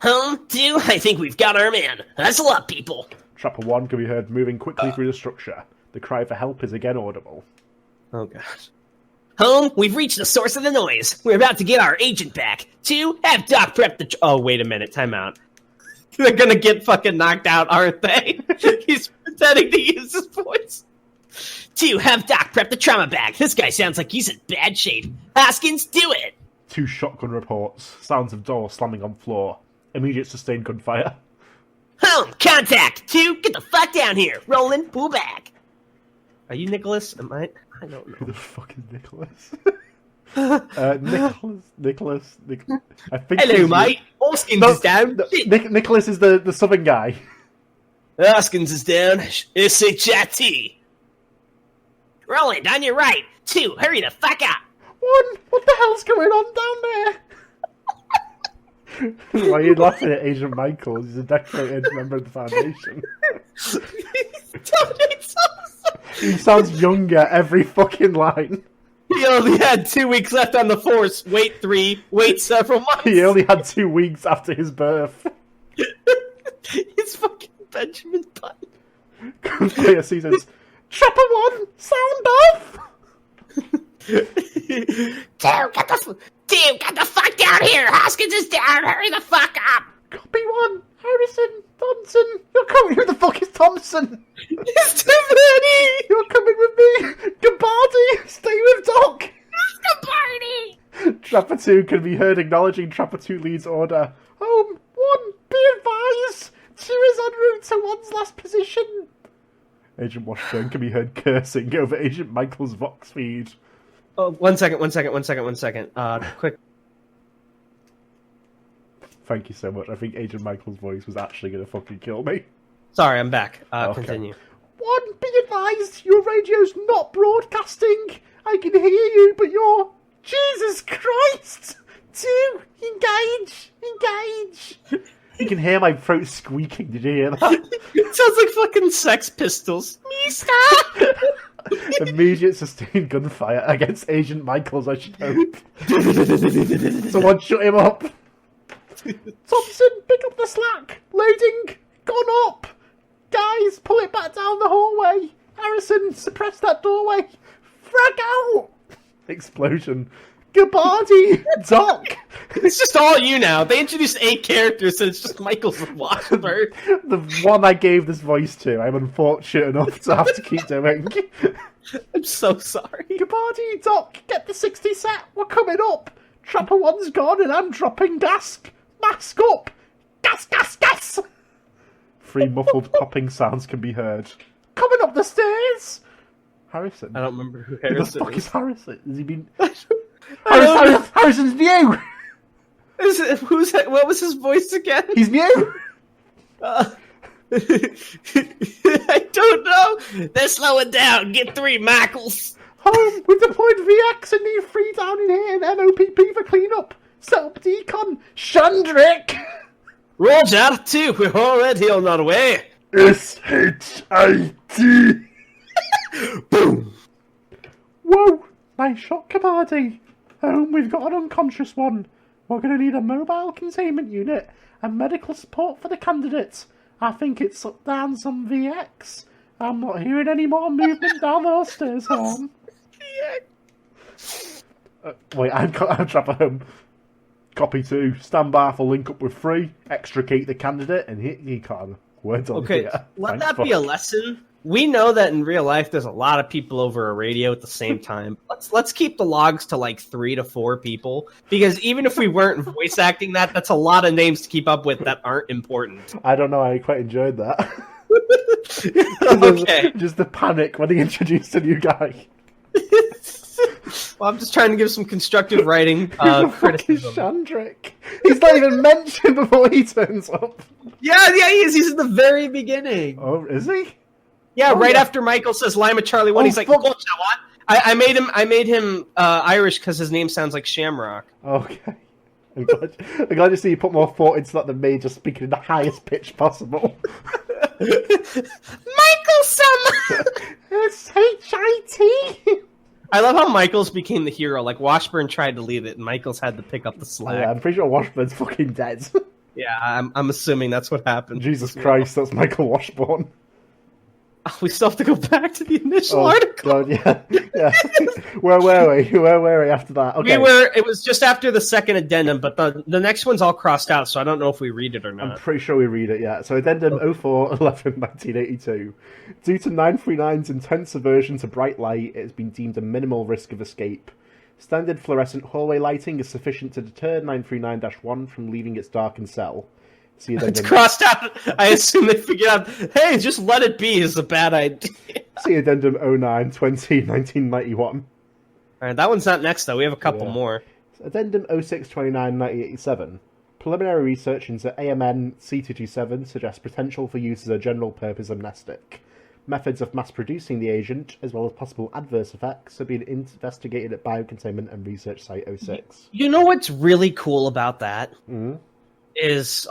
Home 2, I think we've got our man. Hustle up, people. Trapper 1 can be heard moving quickly through the structure. The cry for help is again audible. Oh, gosh. Home, we've reached the source of the noise. We're about to get our agent back. 2, have Doc prep the... Oh, wait a minute, time out. They're gonna get fucking knocked out, aren't they? He's pretending to use his voice. 2, have Doc prep the trauma bag. This guy sounds like he's in bad shape. Hoskins, do it! 2 shotgun reports. Sounds of door slamming on floor. Immediate sustained gunfire. Home, contact! 2, get the fuck down here. Roland, pull back. Are you Nicholas? Am I? I don't know. Who the fuck is Nicholas? Nicholas. I think. Hello, mate. Hoskins is down. Nicholas is the southern guy. Hoskins is down. SHIT. Roland, on your right. 2, hurry the fuck up. 1, what the hell's going on down there? Why are you laughing at Agent Michaels? He's a decorated member of the Foundation. He sounds younger every fucking line. He only had 2 weeks left on the force. Wait 3. Wait several months. He only had 2 weeks after his birth. He's fucking Benjamin Button. Gunfire seasons. Trapper 1, sound off! Dude, get the fuck down here! Hoskins is down! Hurry the fuck up! Copy 1, Harrison, Thompson. You're coming. Who the fuck is Thompson? It's too many! You're coming with me! Gabardi, stay with Doc! It's the party! Trapper 2 can be heard acknowledging Trapper 2 leads order. Home, 1, be advised! 2 is en route to 1's last position. Agent Washburn can be heard cursing over Agent Michael's vox feed. Oh, one second. Quick. Thank you so much. I think Agent Michael's voice was actually going to fucking kill me. Sorry, I'm back. Okay. Continue. 1, be advised, your radio's not broadcasting. I can hear you, but you're... Jesus Christ! 2, engage! You can hear my throat squeaking. Did you hear that? It sounds like fucking Sex Pistols. Immediate sustained gunfire against Agent Michaels, I should hope. Someone shut him up. Thompson, pick up the slack. Loading. Gone up. Guys, pull it back down the hallway. Harrison, suppress that doorway. Frag out. Explosion. Gabardi, Doc. It's just all you now. They introduced 8 characters, so it's just Michael's Washburn. The one I gave this voice to, I'm unfortunate enough to have to keep doing. I'm so sorry. Gabardi, Doc, get the 60 set. We're coming up. Trapper 1's gone and I'm dropping gas. Mask up. Gas. 3 muffled popping sounds can be heard. Coming up the stairs. Harrison. I don't remember who Who the Harrison fuck is. is Harrison? Has he been... Harrison's new! What was his voice again? He's new! I don't know. They're slowing down. Get 3, Michaels. Home, we've deployed VX and need 3 down in here and MOPP for cleanup. Set up decon! Shandrick! Roger, 2, we're already on our way. S-H-I-T! Boom. Whoa! Nice shot, Cabardi. We've got an unconscious one. We're going to need a mobile containment unit and medical support for the candidates. I think it's up down some VX. I'm not hearing any more movement down those stairs, home. Wait, I'm Trapper Home. Copy 2. Stand by for link up with 3. Extricate the candidate and hit the icon. Words on Okay, here. let Thanks, that be a fuck. lesson. We know that in real life there's a lot of people over a radio at the same time. Let's keep the logs to like 3 to 4 people, because even if we weren't voice acting that's a lot of names to keep up with that aren't important. I don't know, I quite enjoyed that. Okay. Just the panic when he introduced a new guy. Well, I'm just trying to give some constructive writing He's a fucking criticism. Shandrick. He's not even mentioned before he turns up. Yeah, he is. He's at the very beginning. Oh, is he? Yeah, Oh, right yeah. after Michael says Lima Charlie 1, Oh, he's like, fuck. "Gotcha, what?" I made him Irish because his name sounds like Shamrock. Okay. I'm glad to see you put more thought into that than me just speaking in the highest pitch possible. Michael S-H-I-T! I love how Michaels became the hero. Like, Washburn tried to lead it, and Michaels had to pick up the slack. Yeah, I'm pretty sure Washburn's fucking dead. Yeah, I'm assuming that's what happened. Jesus Christ, that's Michael Washburn. We still have to go back to the initial Oh, article. God, yeah. Where were we? Where were we after that? Okay. It was just after the second addendum, but the next one's all crossed out, so I don't know if we read it or I'm not. pretty sure we read it, yeah. So Addendum 04/11/1982. Due to 939's intense aversion to bright light, it has been deemed a minimal risk of escape. Standard fluorescent hallway lighting is sufficient to deter 939-1 from leaving its darkened cell. See It's Addendum, crossed out. I assume they figured out, hey, just let it be is a bad idea. see Addendum 09/20/1991. All right, that one's not next, though. We have a couple Yeah. more. Addendum 06/29/1987. Preliminary research into AMN C227 suggests potential for use as a general-purpose amnestic. Methods of mass-producing the agent, as well as possible adverse effects, have been investigated at Biocontainment and Research Site 06. You know what's really cool about that? Mhm. Is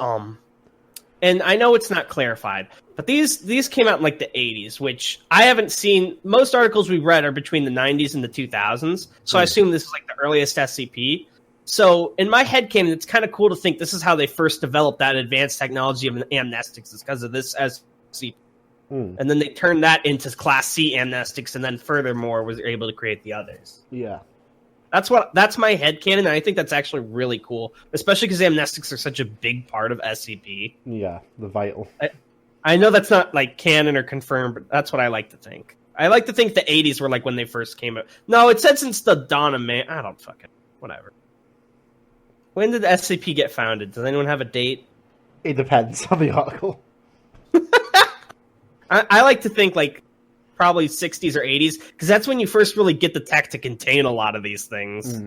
and I know it's not clarified, but these came out in like the 80s, which I haven't seen. Most articles we've read are between the 90s and the 2000s, so I assume this is like the earliest SCP. So in my headcanon, it's kind of cool to think this is how they first developed that advanced technology of amnestics, is because of this SCP. And then they turned that into Class C amnestics, and then furthermore was able to create the others. Yeah. That's my headcanon, and I think that's actually really cool, especially because amnestics are such a big part of SCP. Yeah, the vital. I know that's not like canon or confirmed, but that's what I like to think. I like to think the 80s were like when they first came out. No, it said since the dawn of man. I don't fucking whatever. When did the SCP get founded? Does anyone have a date? It depends on the article. I like to think like probably 60s or 80s, because that's when you first really get the tech to contain a lot of these things.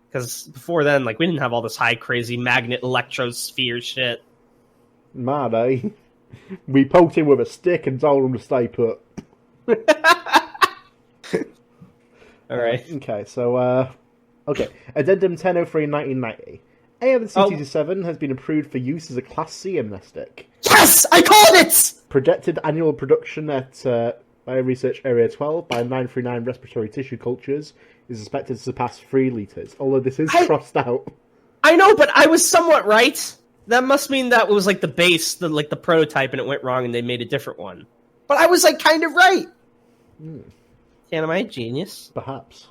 Because before then, like, we didn't have all this high crazy magnet electrosphere shit. Mad, eh? We poked him with a stick and told him to stay put. Alright. Okay, so, okay. Addendum 1003/1990. AMN-C227 has been approved for use as a Class C amnestic. Yes! I called it! Projected annual production at Bioresearch Area 12 by 939 respiratory tissue cultures is expected to surpass 3 litres, although this is crossed out. I know, but I was somewhat right. That must mean that was like the base, the prototype, and it went wrong and they made a different one. But I was like kind of right. Am I a genius? Perhaps.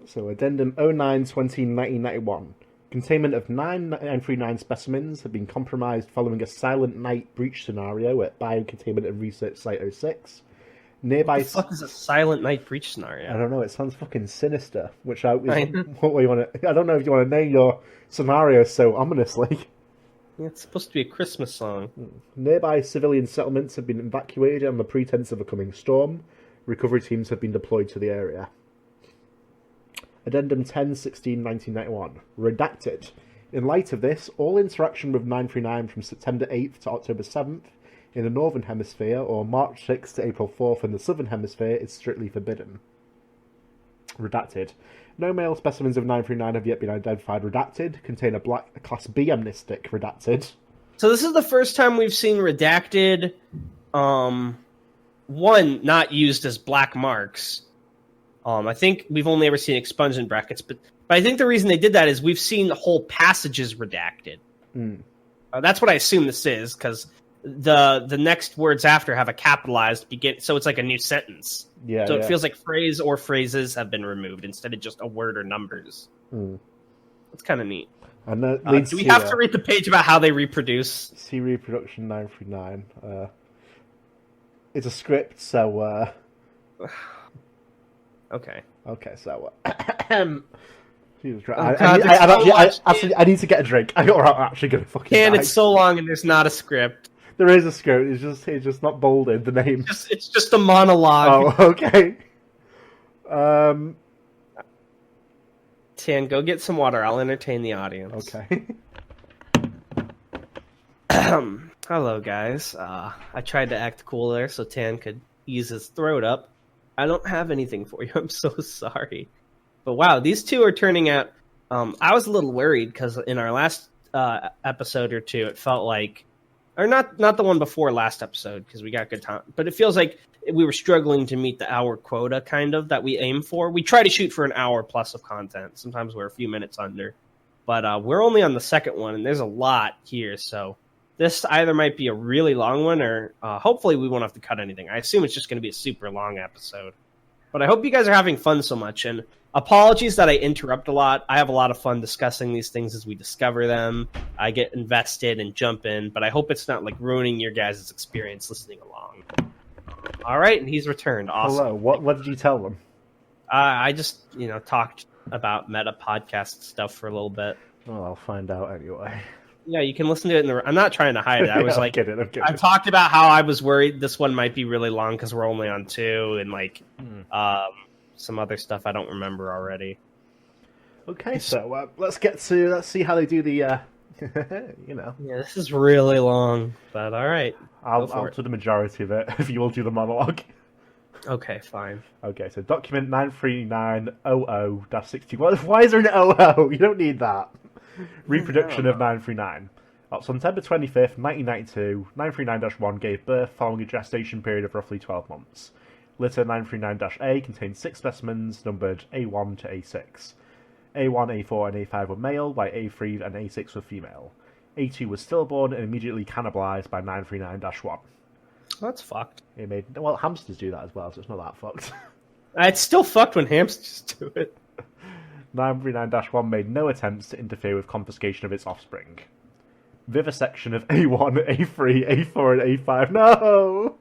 So, Addendum 09/20/1991. Containment of 939 specimens have been compromised following a Silent Night breach scenario at Biocontainment and Research Site 06. Nearby... What the fuck is a Silent Night breach I scenario? don't know, it sounds fucking sinister, which I I what you want to... I don't know if you want to name your scenario so ominously. It's supposed to be a Christmas song. Nearby civilian settlements have been evacuated on the pretense of a coming storm. Recovery teams have been deployed to the area. Addendum 10/16/1991. Redacted. In light of this, all interaction with 939 from September 8th to October 7th in the Northern Hemisphere or March 6th to April 4th in the Southern Hemisphere is strictly forbidden. Redacted. No male specimens of 939 have yet been identified. Redacted. Contain a Class B amnestic. Redacted. So this is the first time we've seen redacted, one, not used as black marks. I think we've only ever seen expunged in brackets, but I think the reason they did that is we've seen the whole passages redacted. That's what I assume this is, because the next words after have a capitalized begin, so it's like a new sentence. Yeah. So it feels like phrase or phrases have been removed instead of just a word or numbers. It's kind of neat. And that Do we have to read the page about how they reproduce? See reproduction 939. It's a script, so. Okay. Okay, so. Jesus Oh, Christ. God, I need to get a drink. I'm actually going to fucking die. It's so long and there's not a script. There is a script. It's just not bolded. The name. It's just a monologue. Oh, okay. Tan, go get some water. I'll entertain the audience. Okay. Hello, guys. I tried to act cool there so Tan could ease his throat up. I don't have anything for you. I'm so sorry. But wow, these two are turning out... I was a little worried because in our last episode or two, it felt like... Or not the one before last episode, because we got good time. But it feels like we were struggling to meet the hour quota, kind of, that we aim for. We try to shoot for an hour plus of content. Sometimes we're a few minutes under. But we're only on the second one, and there's a lot here. So this either might be a really long one, or hopefully we won't have to cut anything. I assume it's just going to be a super long episode. But I hope you guys are having fun so much. And apologies that I interrupt a lot. I have a lot of fun discussing these things as we discover them. I get invested and jump in, but I hope it's not like ruining your guys' experience listening along. All right, and he's returned. Awesome. Hello. What did you tell them? I just, talked about meta podcast stuff for a little bit. Well, I'll find out anyway. Yeah, you can listen to it I'm not trying to hide it. I was I'm kidding. I've talked about how I was worried this one might be really long because we're only on 2, and some other stuff I don't remember already. Okay, so let's see how they do the, Yeah, this is really long, but all right. I'll do the majority of it if you will do the monologue. Okay, fine. Okay, so document 93900-60. Why is there an 00? You don't need that. Reproduction of 939. On September 25th, 1992, 939-1 gave birth following a gestation period of roughly 12 months. Litter 939-A contained 6 specimens numbered A1 to A6. A1, A4, and A5 were male, while A3 and A6 were female. A2 was stillborn and immediately cannibalized by 939-1. That's fucked. Well, hamsters do that as well, so it's not that fucked. It's still fucked when hamsters do it. 939-1 made no attempts to interfere with confiscation of its offspring. Vivisection of A1, A3, A4, and A5. No!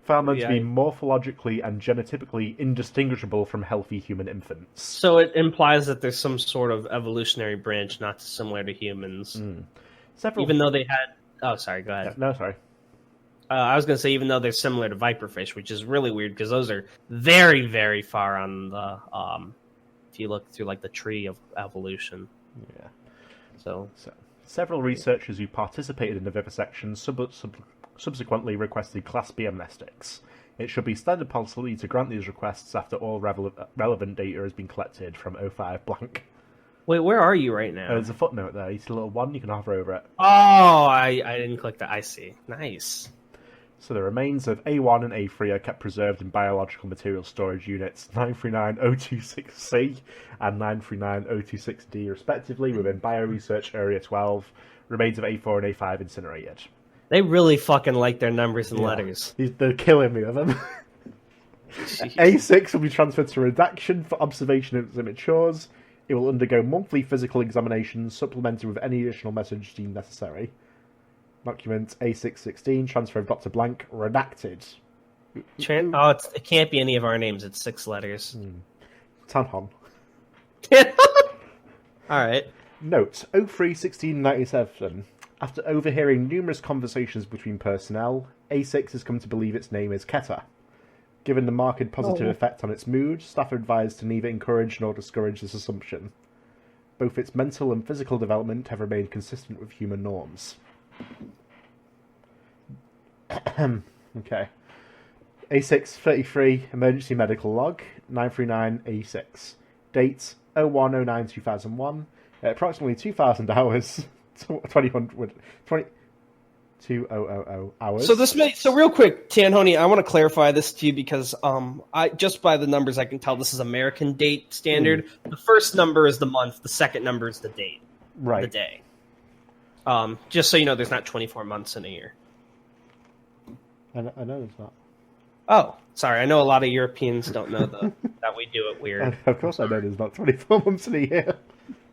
Found them to be morphologically and genotypically indistinguishable from healthy human infants. So it implies that there's some sort of evolutionary branch not similar to humans. Even though they had... Oh, sorry, go ahead. No, sorry. I was going to say, even though they're similar to viperfish, which is really weird, because those are very, very far on the... if you look through, like, the tree of evolution. Yeah. So several researchers who participated in the vivisection subsequently requested Class B amnestics. It should be standard policy to grant these requests after all relevant data has been collected from 05 blank. Wait, where are you right now? There's a footnote there. You see a little 1, you can hover over it. Oh, I didn't click that. I see. Nice. So the remains of A1 and A3 are kept preserved in biological material storage units 939-026C and 939-026D respectively within Bioresearch Area 12. Remains of A4 and A5 incinerated. They really fucking like their numbers and letters. They're killing me with them. A6 will be transferred to redaction for observation as it matures. It will undergo monthly physical examinations, supplemented with any additional message deemed necessary. Document A616, transfer of Dr. Blank, redacted. It can't be any of our names. It's 6 letters. Tanhony. Alright. Note, 03-1697. After overhearing numerous conversations between personnel, A6 has come to believe its name is Keta. Given the marked positive effect on its mood, staff are advised to neither encourage nor discourage this assumption. Both its mental and physical development have remained consistent with human norms. Okay. A633, emergency medical log, 939A6. Date 0109-2001. At approximately 2,000 hours, 2000 hours. So real quick, Tanhony, I want to clarify this to you because I just by the numbers I can tell this is American date standard. The first number is the month, the second number is the date, Right. the day. Just so you know, there's not 24 months in a year. I know there's not. Oh, sorry. I know a lot of Europeans don't know that we do it weird. Of course I know there's not 24 months in a year.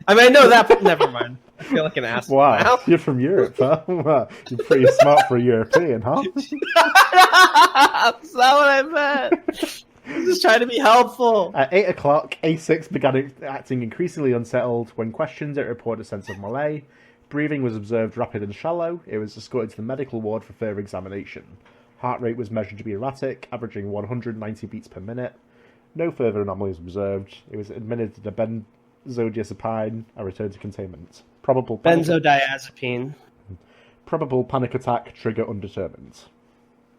I mean, I know that, but never mind. I feel like an asshole. Wow, now. you're from Europe, huh? Wow, you're pretty smart for a European, huh? That's not what I meant. I'm just trying to be helpful. At 8 o'clock, A6 began acting increasingly unsettled. When questioned, it reported a sense of malaise. Breathing was observed rapid and shallow. It was escorted to the medical ward for further examination. Heart rate was measured to be erratic, averaging 190 beats per minute. No further anomalies observed. It was administered to benzodiazepine and returned to containment. Benzodiazepine. Probable panic attack, trigger undetermined.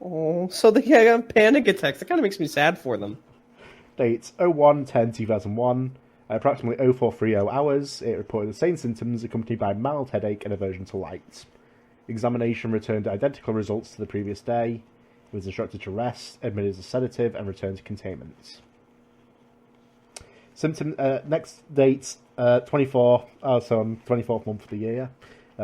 Oh, so they got panic attacks. That kind of makes me sad for them. Date 01/10/2001. At approximately 0430 hours, it reported the same symptoms accompanied by mild headache and aversion to light. Examination returned identical results to the previous day. It was instructed to rest, admitted as a sedative, and returned to containment. Next date, 24, so on 24th month of the year.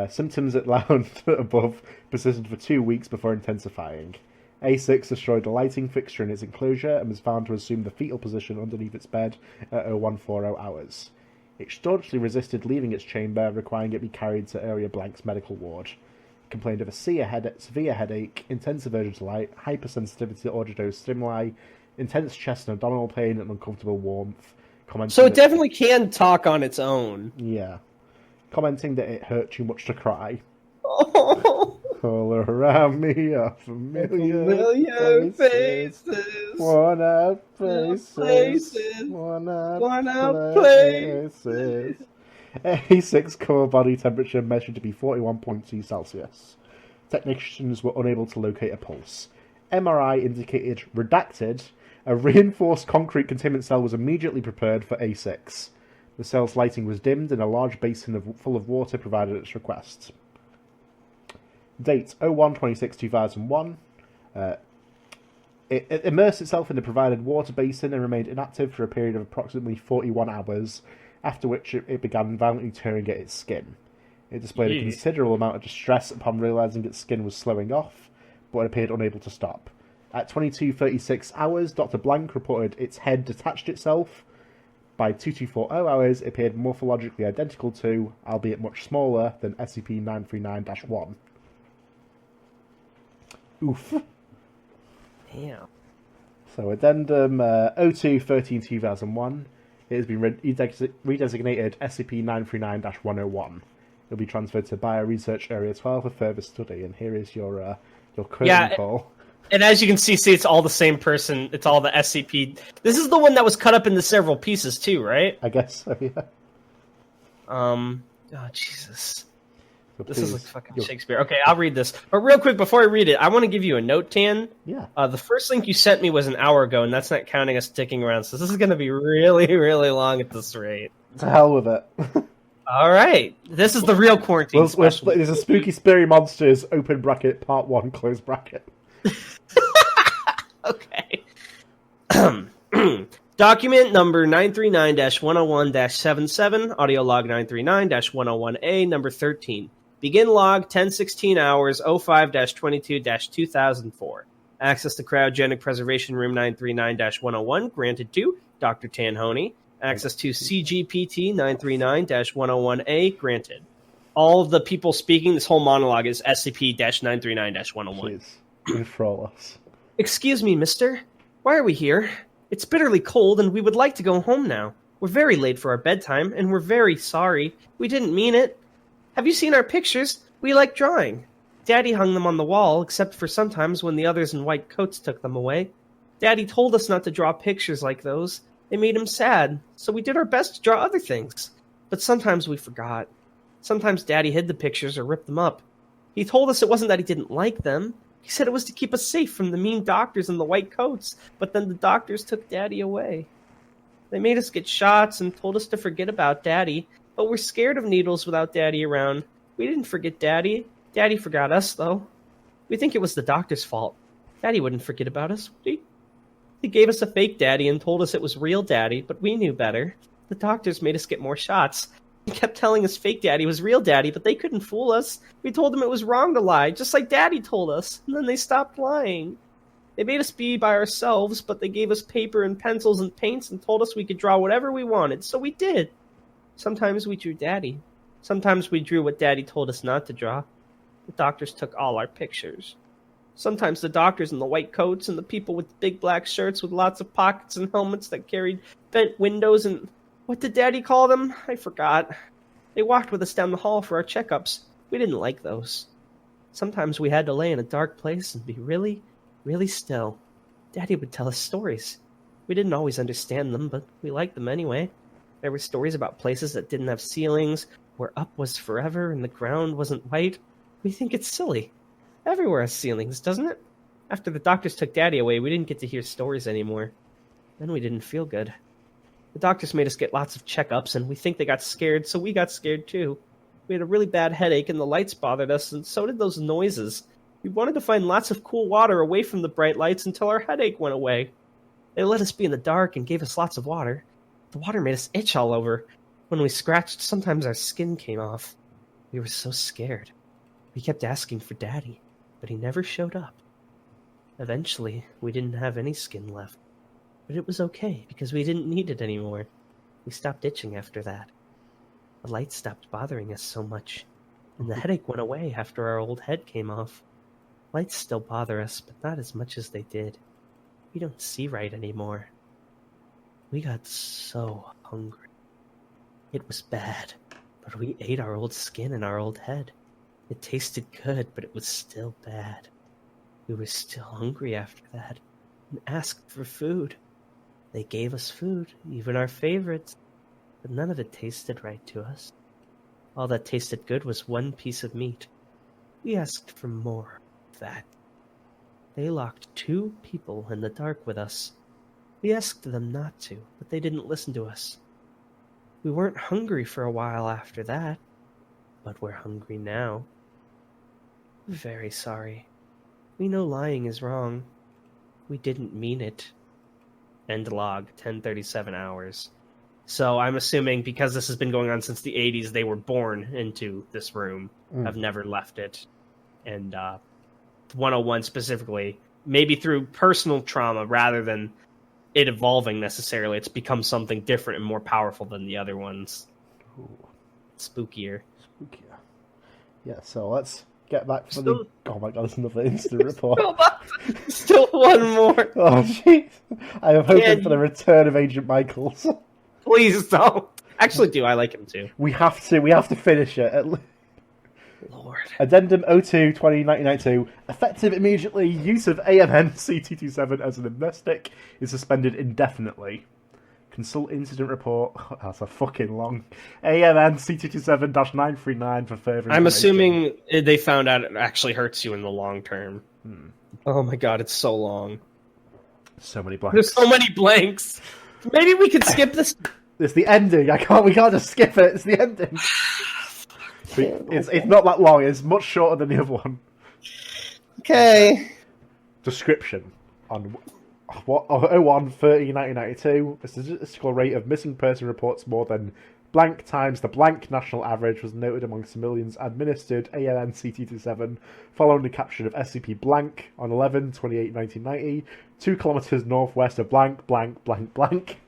Symptoms at lounge above persisted for 2 weeks before intensifying. A6 destroyed a lighting fixture in its enclosure and was found to assume the fetal position underneath its bed at 0140 hours. It staunchly resisted leaving its chamber, requiring it be carried to area blank's medical ward. It complained of a severe headache, intense aversion to light, hypersensitivity to audio stimuli, intense chest and abdominal pain, and uncomfortable warmth. So it definitely can talk on its own. Yeah. Commenting that it hurt too much to cry. Oh. All around me are familiar faces. Worn-out places. Worn-out places. A6 core body temperature measured to be 41.2 Celsius. Technicians were unable to locate a pulse. MRI indicated redacted. A reinforced concrete containment cell was immediately prepared for A6. The cell's lighting was dimmed and a large basin full of water provided at its request. Date 01/26/2001. It immersed itself in the provided water basin and remained inactive for a period of approximately 41 hours, after which it began violently tearing at its skin. It displayed a considerable amount of distress upon realizing its skin was slowing off, but it appeared unable to stop. At 22:36 hours, Dr. Blank reported its head detached itself. By 2240 hours, it appeared morphologically identical to, albeit much smaller, than SCP-939-1. Oof. Damn. So, addendum 02/13/2001. It has been redesignated SCP-939-101. It'll be transferred to Bioresearch Area 12 for further study. And here is your curtain call. And as you can see, it's all the same person. It's all the SCP. This is the one that was cut up into several pieces too, right? I guess so, yeah. Oh, Jesus. So This is like fucking Shakespeare. Okay, I'll read this. But real quick, before I read it, I want to give you a note, Tan. Yeah. The first link you sent me was an hour ago, and that's not counting us sticking around. So this is going to be really, really long at this rate. To hell with it. All right. This is the real quarantine special. There's a Spooky Scary Monsters, open bracket, part 1, close bracket. Okay. Document number 939-101-77, audio log 939-101A, number 13. Begin log 1016 hours 05-22-2004. Access to Cryogenic Preservation Room 939-101 granted to Dr. Tanhony. Access to CGPT 939-101A granted. All of the people speaking this whole monologue is SCP-939-101. Please, enthrall us. Excuse me, mister. Why are we here? It's bitterly cold and we would like to go home now. We're very late for our bedtime and we're very sorry. We didn't mean it. Have you seen our pictures? We like drawing. Daddy hung them on the wall, except for sometimes when the others in white coats took them away. Daddy told us not to draw pictures like those. They made him sad, so we did our best to draw other things. But sometimes we forgot. Sometimes Daddy hid the pictures or ripped them up. He told us it wasn't that he didn't like them. He said it was to keep us safe from the mean doctors in the white coats, but then the doctors took Daddy away. They made us get shots and told us to forget about Daddy, but we're scared of needles without Daddy around. We didn't forget Daddy. Daddy forgot us, though. We think it was the doctor's fault. Daddy wouldn't forget about us, would he? He gave us a fake Daddy and told us it was real Daddy, but we knew better. The doctors made us get more shots. They kept telling us fake Daddy was real Daddy, but they couldn't fool us. We told them it was wrong to lie, just like Daddy told us, and then they stopped lying. They made us be by ourselves, but they gave us paper and pencils and paints and told us we could draw whatever we wanted, so we did. Sometimes we drew Daddy. Sometimes we drew what Daddy told us not to draw. The doctors took all our pictures. Sometimes the doctors in the white coats and the people with the big black shirts with lots of pockets and helmets that carried bent windows and... What did Daddy call them? I forgot. They walked with us down the hall for our checkups. We didn't like those. Sometimes we had to lay in a dark place and be really, really still. Daddy would tell us stories. We didn't always understand them, but we liked them anyway. There were stories about places that didn't have ceilings, where up was forever and the ground wasn't white. We think it's silly. Everywhere has ceilings, doesn't it? After the doctors took Daddy away, we didn't get to hear stories anymore. Then we didn't feel good. The doctors made us get lots of checkups, and we think they got scared, so we got scared too. We had a really bad headache, and the lights bothered us, and so did those noises. We wanted to find lots of cool water away from the bright lights until our headache went away. They let us be in the dark and gave us lots of water. The water made us itch all over. When we scratched, sometimes our skin came off. We were so scared. We kept asking for Daddy, but he never showed up. Eventually, we didn't have any skin left. But it was okay, because we didn't need it anymore. We stopped itching after that. The lights stopped bothering us so much, and the headache went away after our old head came off. Lights still bother us, but not as much as they did. We don't see right anymore. We got so hungry. It was bad, but we ate our old skin and our old head. It tasted good, but it was still bad. We were still hungry after that, and asked for food. They gave us food, even our favorites, but none of it tasted right to us. All that tasted good was one piece of meat. We asked for more of that. They locked 2 people in the dark with us. We asked them not to, but they didn't listen to us. We weren't hungry for a while after that, but we're hungry now. We're very sorry. We know lying is wrong. We didn't mean it. End log, 10:37 hours. So I'm assuming because this has been going on since the 80s, they were born into this room, have never left it. And 101 specifically, maybe through personal trauma rather than it evolving necessarily, it's become something different and more powerful than the other ones. Ooh. Spookier. Yeah, so let's get back to the... Oh my god, there's another instant report. Still one more. Oh, jeez. I am hoping for the return of Agent Michaels. Please don't. Actually, do. I like him too. We have to finish it. Lord. Addendum 02-2092. Effective immediately. Use of AMN CT27 as an amnestic is suspended indefinitely. Consult incident report. Oh, that's a fucking long. AMN CT27-939 for further information. I'm assuming they found out it actually hurts you in the long term. Oh my god, it's so long. So many blanks. There's so many blanks. Maybe we could skip this. It's the ending. We can't just skip it. It's the ending. It's not that long. It's much shorter than the other one. Okay. Description on 01/30/1992. The statistical rate of missing person reports more than blank times the blank national average was noted among civilians administered AMN CT27 following the capture of SCP blank on 11/28/1990, 2 kilometers northwest of blank blank blank blank.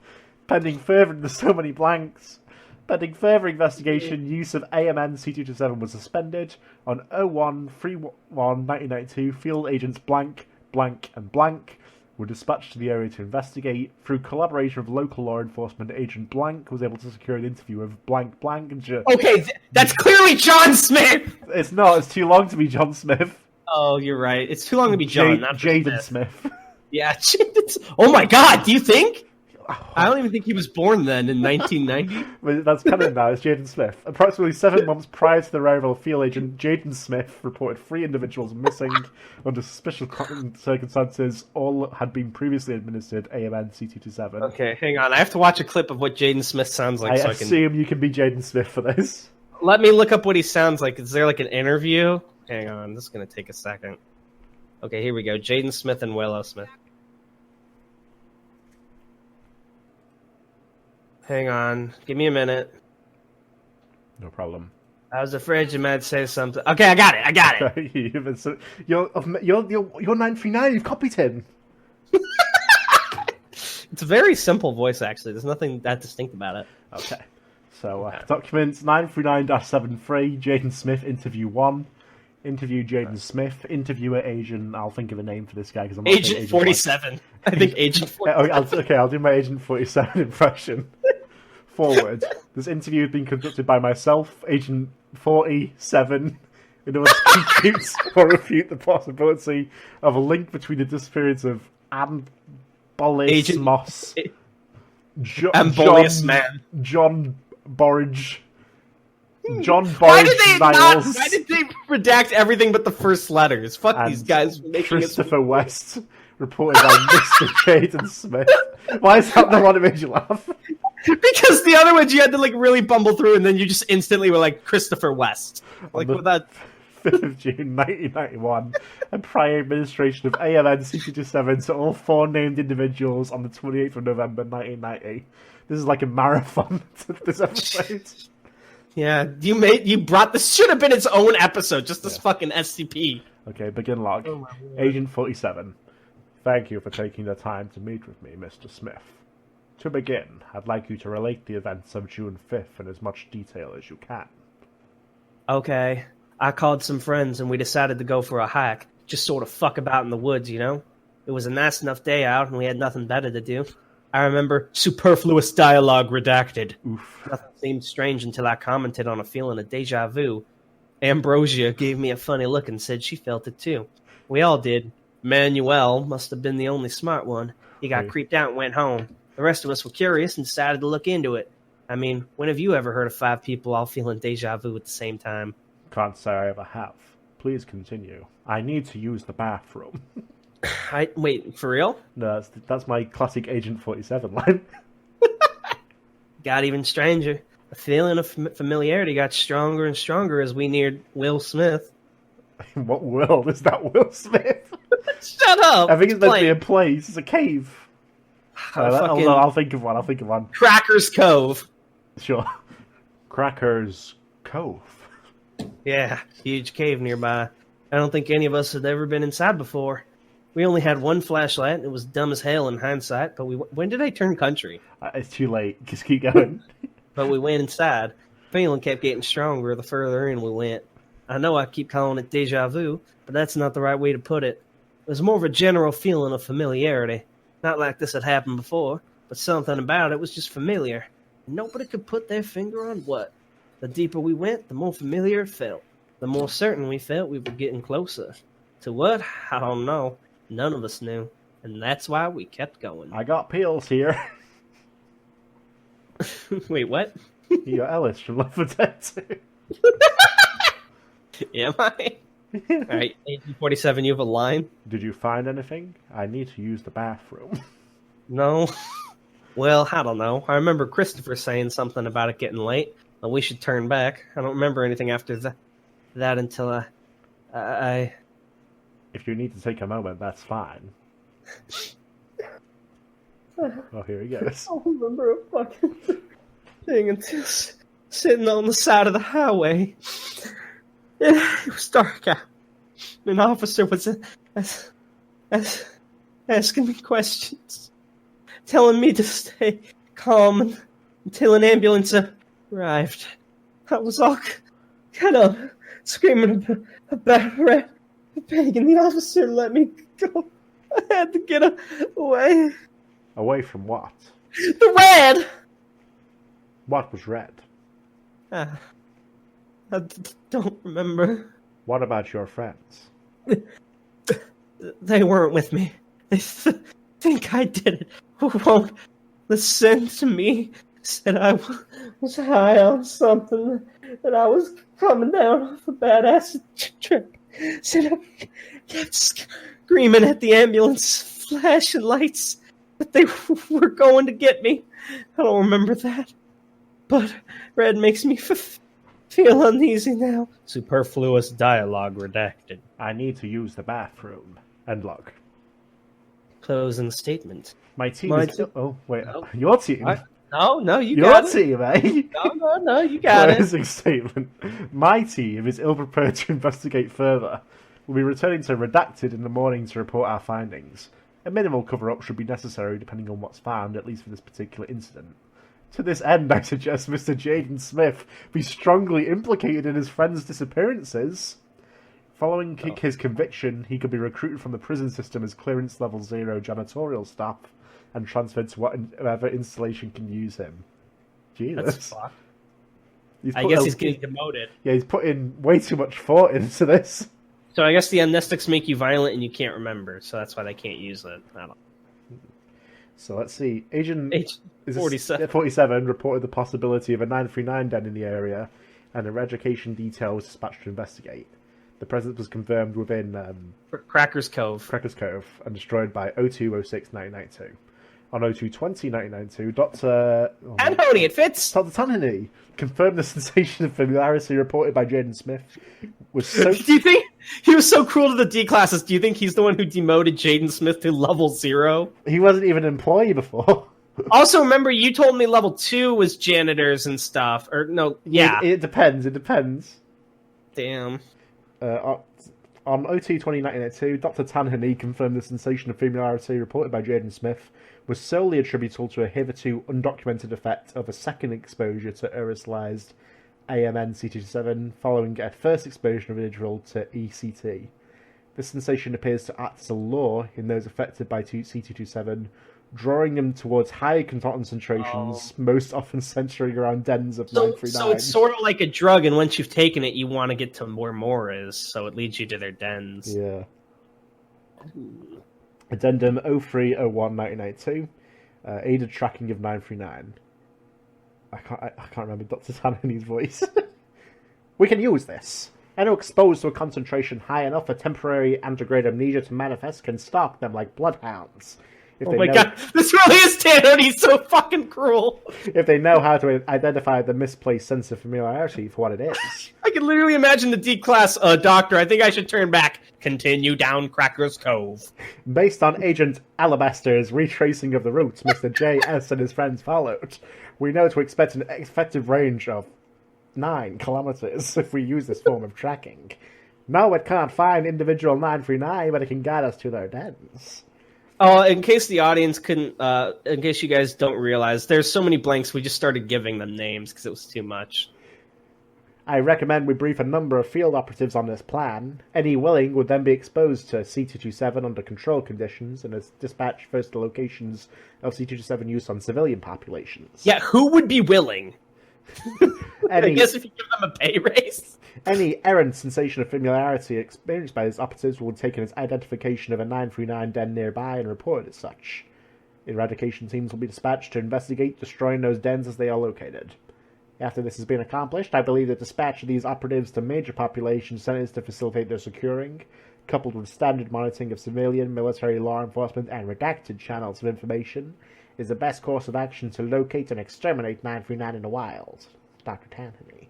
Pending further, there's so many blanks. Pending further investigation, use of AMN CT27 was suspended. On 01/31/1992, field agents blank, blank, and blank were dispatched to the area to investigate. Through collaboration with local law enforcement, Agent Blank was able to secure an interview with blank, blank, and Okay, that's clearly John Smith! It's not, it's too long to be John Smith. Oh, you're right. It's too long to be John, not Jaden Smith. Yeah, Jaden. Oh my god, do you think? I don't even think he was born then in 1990. But that's canon now. It's Jaden Smith. Approximately 7 months prior to the arrival of field agent Jaden Smith reported 3 individuals missing under suspicious circumstances. All had been previously administered AMN CT27. Okay, hang on. I have to watch a clip of what Jaden Smith sounds like. I assume you can be Jaden Smith for this. Let me look up what he sounds like. Is there like an interview? Hang on. This is going to take a second. Okay, here we go. Jaden Smith and Willow Smith. Hang on. Give me a minute. No problem. I was afraid you might say something. Okay, I got it. You're 939. You've copied him. It's a very simple voice, actually. There's nothing that distinct about it. Okay. So, documents 939-73, Jaden Smith, interview 1. Interview Jaden Smith, interviewer agent. I'll think of a name for this guy because I'm not Agent 47. I think Agent 47. Okay, I'll do my Agent 47 impression. Forward. This interview has been conducted by myself, Agent 47, in order to compute or refute the possibility of a link between the disappearance of Ann Bollis Moss, John Borridge. John Borridge Niles. Why did they redact everything but the first letters? Fuck these guys. Christopher West, reported by Mr. Jaden Smith. Why is that the one that made you laugh? Because the other ones you had to like really bumble through, and then you just instantly were like Christopher West, like with that. 5th of June 1991, and prior administration of AMN CT27 to all 4 named individuals on the 28th of November 1990. This is like a marathon to this episode. Yeah, you brought this. Should have been its own episode, just this fucking SCP. Okay, begin log. Agent 47. Thank you for taking the time to meet with me, Mr. Smith. To begin, I'd like you to relate the events of June 5th in as much detail as you can. Okay. I called some friends and we decided to go for a hike. Just sort of fuck about in the woods, you know? It was a nice enough day out and we had nothing better to do. I remember superfluous dialogue redacted. Oof. Nothing seemed strange until I commented on a feeling of deja vu. Ambrosia gave me a funny look and said she felt it too. We all did. Manuel must have been the only smart one. He got creeped out and went home. The rest of us were curious and decided to look into it. I mean, when have you ever heard of 5 people all feeling deja vu at the same time? Can't say I ever have. Please continue. I need to use the bathroom. Wait, for real? No, that's my classic Agent 47 line. Got even stranger. The feeling of familiarity got stronger and stronger as we neared Will Smith. In what world is that Will Smith? Shut up! I think it's meant to be a place. It's a cave. I'll think of one. Crackers Cove. Sure. Crackers Cove. Yeah, huge cave nearby. I don't think any of us had ever been inside before. We only had one flashlight, and it was dumb as hell in hindsight, but when did I turn country? It's too late. Just keep going. But we went inside. The feeling kept getting stronger the further in we went. I know I keep calling it deja vu, but that's not the right way to put it. It was more of a general feeling of familiarity. Not like this had happened before, but something about it was just familiar. Nobody could put their finger on what. The deeper we went, the more familiar it felt. The more certain we felt we were getting closer. To what? I don't know. None of us knew. And that's why we kept going. I got pills here. Wait, what? You're Ellis from Left 4 Dead 2. Am I? Alright, 1847, you have a line? Did you find anything? I need to use the bathroom. No. Well, I don't know. I remember Christopher saying something about it getting late, and we should turn back. I don't remember anything after that until I... If you need to take a moment, that's fine. Oh, here he goes. I don't remember a fucking thing until sitting on the side of the highway. It was dark out. An officer was asking me questions, telling me to stay calm until an ambulance arrived. I was all kind of screaming about rat, begging the officer to let me go. I had to get away. Away from what? The red! What was red? I don't remember. What about your friends? They weren't with me. They think I did it. listened to me, said I was high on something, that I was coming down off a bad acid trip. Said I kept screaming at the ambulance, flashing lights, that they were going to get me. I don't remember that. But Red makes me feel uneasy now. Superfluous dialogue redacted. I need to use the bathroom. End log. Closing statement. My team My is... te- Oh, wait. No. Your team? No, you Your got it. team, eh? No, you got it. Closing statement. My team is ill-prepared to investigate further. We'll be returning to Redacted in the morning to report our findings. A minimal cover-up should be necessary depending on what's found, at least for this particular incident. To this end, I suggest Mr. Jaden Smith be strongly implicated in his friend's disappearances. Following his conviction, he could be recruited from the prison system as clearance level 0 janitorial staff and transferred to whatever installation can use him. Jesus. That's fucked. I guess he's getting demoted. Yeah, he's putting way too much thought into this. So I guess the amnestics make you violent and you can't remember, so that's why they can't use it. I don't know. So let's see. Agent 47. 47 reported the possibility of a 939 den in the area, and a education detail was dispatched to investigate. The presence was confirmed within Crackers Cove. Crackers Cove and destroyed by 0206-1992. On 0220-1992, Dr. Tanhony, it fits! Dr. Tanhony confirmed the sensation of familiarity reported by Jaden Smith was so... Do you think he was so cruel to the D classes? Do you think he's the one who demoted Jaden Smith to level 0? He wasn't even an employee before. Also, remember, you told me level 2 was janitors and stuff. Or, no, yeah. It depends. Damn. On 02/20/1992, Dr. Tanhony confirmed the sensation of familiarity reported by Jaden Smith was solely attributable to a hitherto undocumented effect of a second exposure to aerosolized AMN C27 following a first exposure of individual to ECT. This sensation appears to act as a law in those affected by C227, drawing them towards higher concentrations, most often centering around dens of 939. So it's sort of like a drug, and once you've taken it, you want to get to where more is, so it leads you to their dens. Yeah. Addendum 03/01/1992, aided tracking of 939. I can't remember Dr. Tanhony's voice. We can use this. Anyone exposed to a concentration high enough for temporary antegrade amnesia to manifest can stalk them like bloodhounds. Oh my god, this really is Tanhony, he's so fucking cruel! If they know how to identify the misplaced sense of familiarity for what it is. I can literally imagine the D-class, doctor, I think I should turn back. Continue down Crackers Cove. Based on Agent Alabaster's retracing of the routes Mr. J.S. and his friends followed, we know to expect an effective range of 9 kilometers if we use this form of tracking. No, it can't find individual 939, but it can guide us to their dens. Oh, in case the audience couldn't, in case you guys don't realize, there's so many blanks, we just started giving them names because it was too much. I recommend we brief a number of field operatives on this plan. Any willing would then be exposed to C227 under controlled conditions and is dispatched first to locations of C227 use on civilian populations. Yeah, who would be willing? I guess if you give them a pay raise. Any errant sensation of familiarity experienced by these operatives will be taken as identification of a 939 den nearby and reported as such. Eradication teams will be dispatched to investigate destroying those dens as they are located. After this has been accomplished, I believe the dispatch of these operatives to major population centers to facilitate their securing, coupled with standard monitoring of civilian, military, law enforcement, and redacted channels of information, is the best course of action to locate and exterminate 939 in the wild. Dr. Tanhony.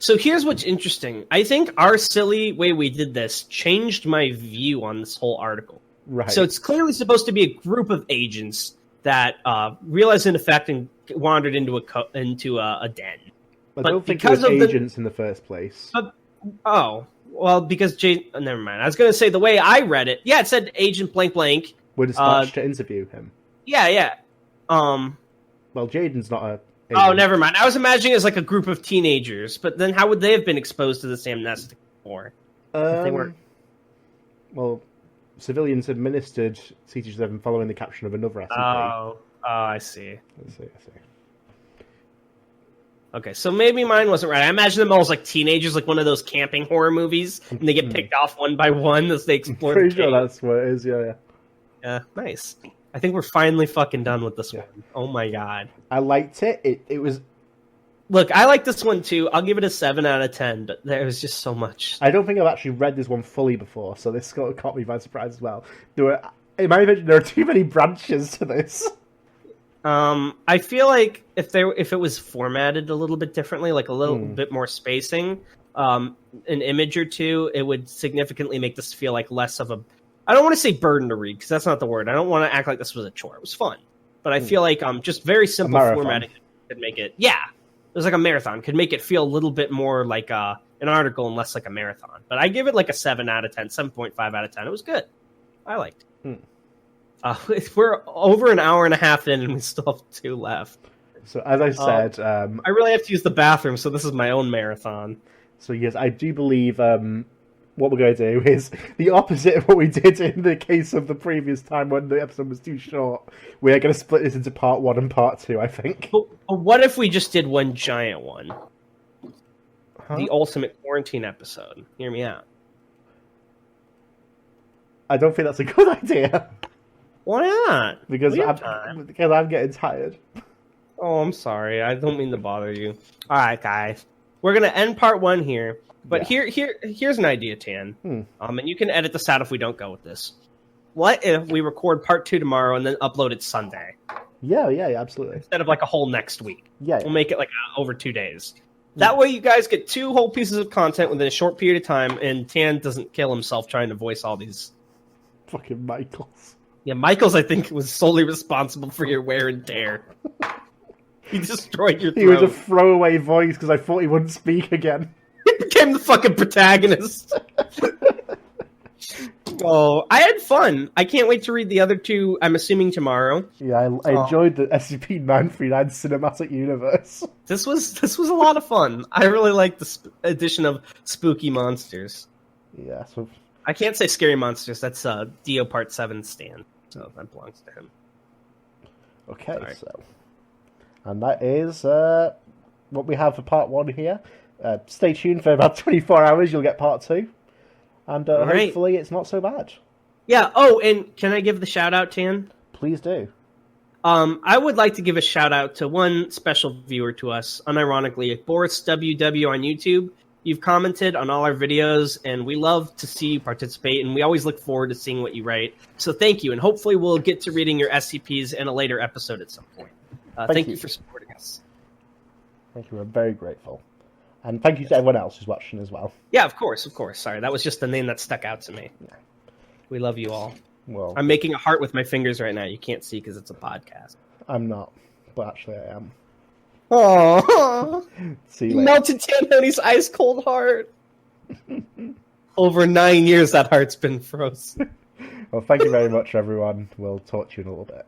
So here's what's interesting. I think our silly way we did this changed my view on this whole article. Right. So it's clearly supposed to be a group of agents that realized an effect and wandered into a den. I don't think it was agents in the first place. Because never mind. I was going to say the way I read it. Yeah, it said Agent blank blank. Were dispatched to interview him. Yeah. Well, Jaden's not a agent. Oh, never mind. I was imagining it as like a group of teenagers, but then how would they have been exposed to this amnestic before? If they weren't. Well, civilians administered C27 following the capture of another SCP. Oh, I see. I see. Okay, so maybe mine wasn't right. I imagine them all as like teenagers, like one of those camping horror movies, and they get picked off one by one as they explore. Pretty sure that's what it is. Yeah. Yeah, nice. I think we're finally fucking done with this Yeah. one. Oh my god. I liked it. It was. Look, I like this one too. I'll give it a 7 out of 10, but there was just so much. I don't think I've actually read this one fully before, so this sort of caught me by surprise as well. In my opinion, there are too many branches to this. I feel like if it was formatted a little bit differently, like a little bit more spacing, an image or two, it would significantly make this feel like less of a. I don't want to say burden to read because that's not the word. I don't want to act like this was a chore. It was fun, but I feel like just very simple formatting could make it. Yeah, it was like a marathon. Could make it feel a little bit more like an article and less like a marathon. But I give it like a 7 out of 10, 7.5 out of 10. It was good. I liked it. We're over an hour and a half in, and we still have 2 left. So as I said, I really have to use the bathroom, so this is my own marathon. So yes, I do believe what we're going to do is the opposite of what we did in the case of the previous time when the episode was too short. We're going to split this into part 1 and part 2, I think. But what if we just did one giant one? Huh? The ultimate quarantine episode. Hear me out. I don't think that's a good idea. Why not? Because We have time. I'm getting tired. Oh, I'm sorry. I don't mean to bother you. All right, guys. We're going to end part 1 here. But here's an idea, Tan. And you can edit this out if we don't go with this. What if we record part 2 tomorrow and then upload it Sunday? Yeah, absolutely. Instead of like a whole next week. Yeah. We'll make it like over 2 days. That way you guys get 2 whole pieces of content within a short period of time, and Tan doesn't kill himself trying to voice all these. Fucking Michaels. Yeah, Michaels, I think, was solely responsible for your wear and tear. He destroyed your throat. He was a throwaway voice because I thought he wouldn't speak again. He became the fucking protagonist. Oh, I had fun. I can't wait to read the other 2, I'm assuming tomorrow. Yeah, I enjoyed the SCP-939 cinematic universe. This was a lot of fun. I really liked the addition of spooky monsters. Yeah, so... I can't say scary monsters. That's Dio Part 7 stand. So that belongs to him. Okay, Sorry. so... And that is what we have for part 1 here. Stay tuned for about 24 hours, you'll get part 2. And right. hopefully it's not so bad. Yeah, oh, and can I give the shout-out, Tan? Please do. I would like to give a shout-out to one special viewer to us, unironically, Boris WW on YouTube. You've commented on all our videos, and we love to see you participate, and we always look forward to seeing what you write. So thank you, and hopefully we'll get to reading your SCPs in a later episode at some point. Thank you for supporting us. Thank you, we're very grateful. And thank you to everyone else who's watching as well. Yeah, of course. Sorry, that was just the name that stuck out to me. Yeah. We love you all. Well, I'm making a heart with my fingers right now. You can't see because it's a podcast. I'm not, but actually I am. Oh, See you later. melted Tanhony's ice cold heart. Over 9 years, that heart's been frozen. Well, thank you very much, everyone. We'll talk to you in a little bit.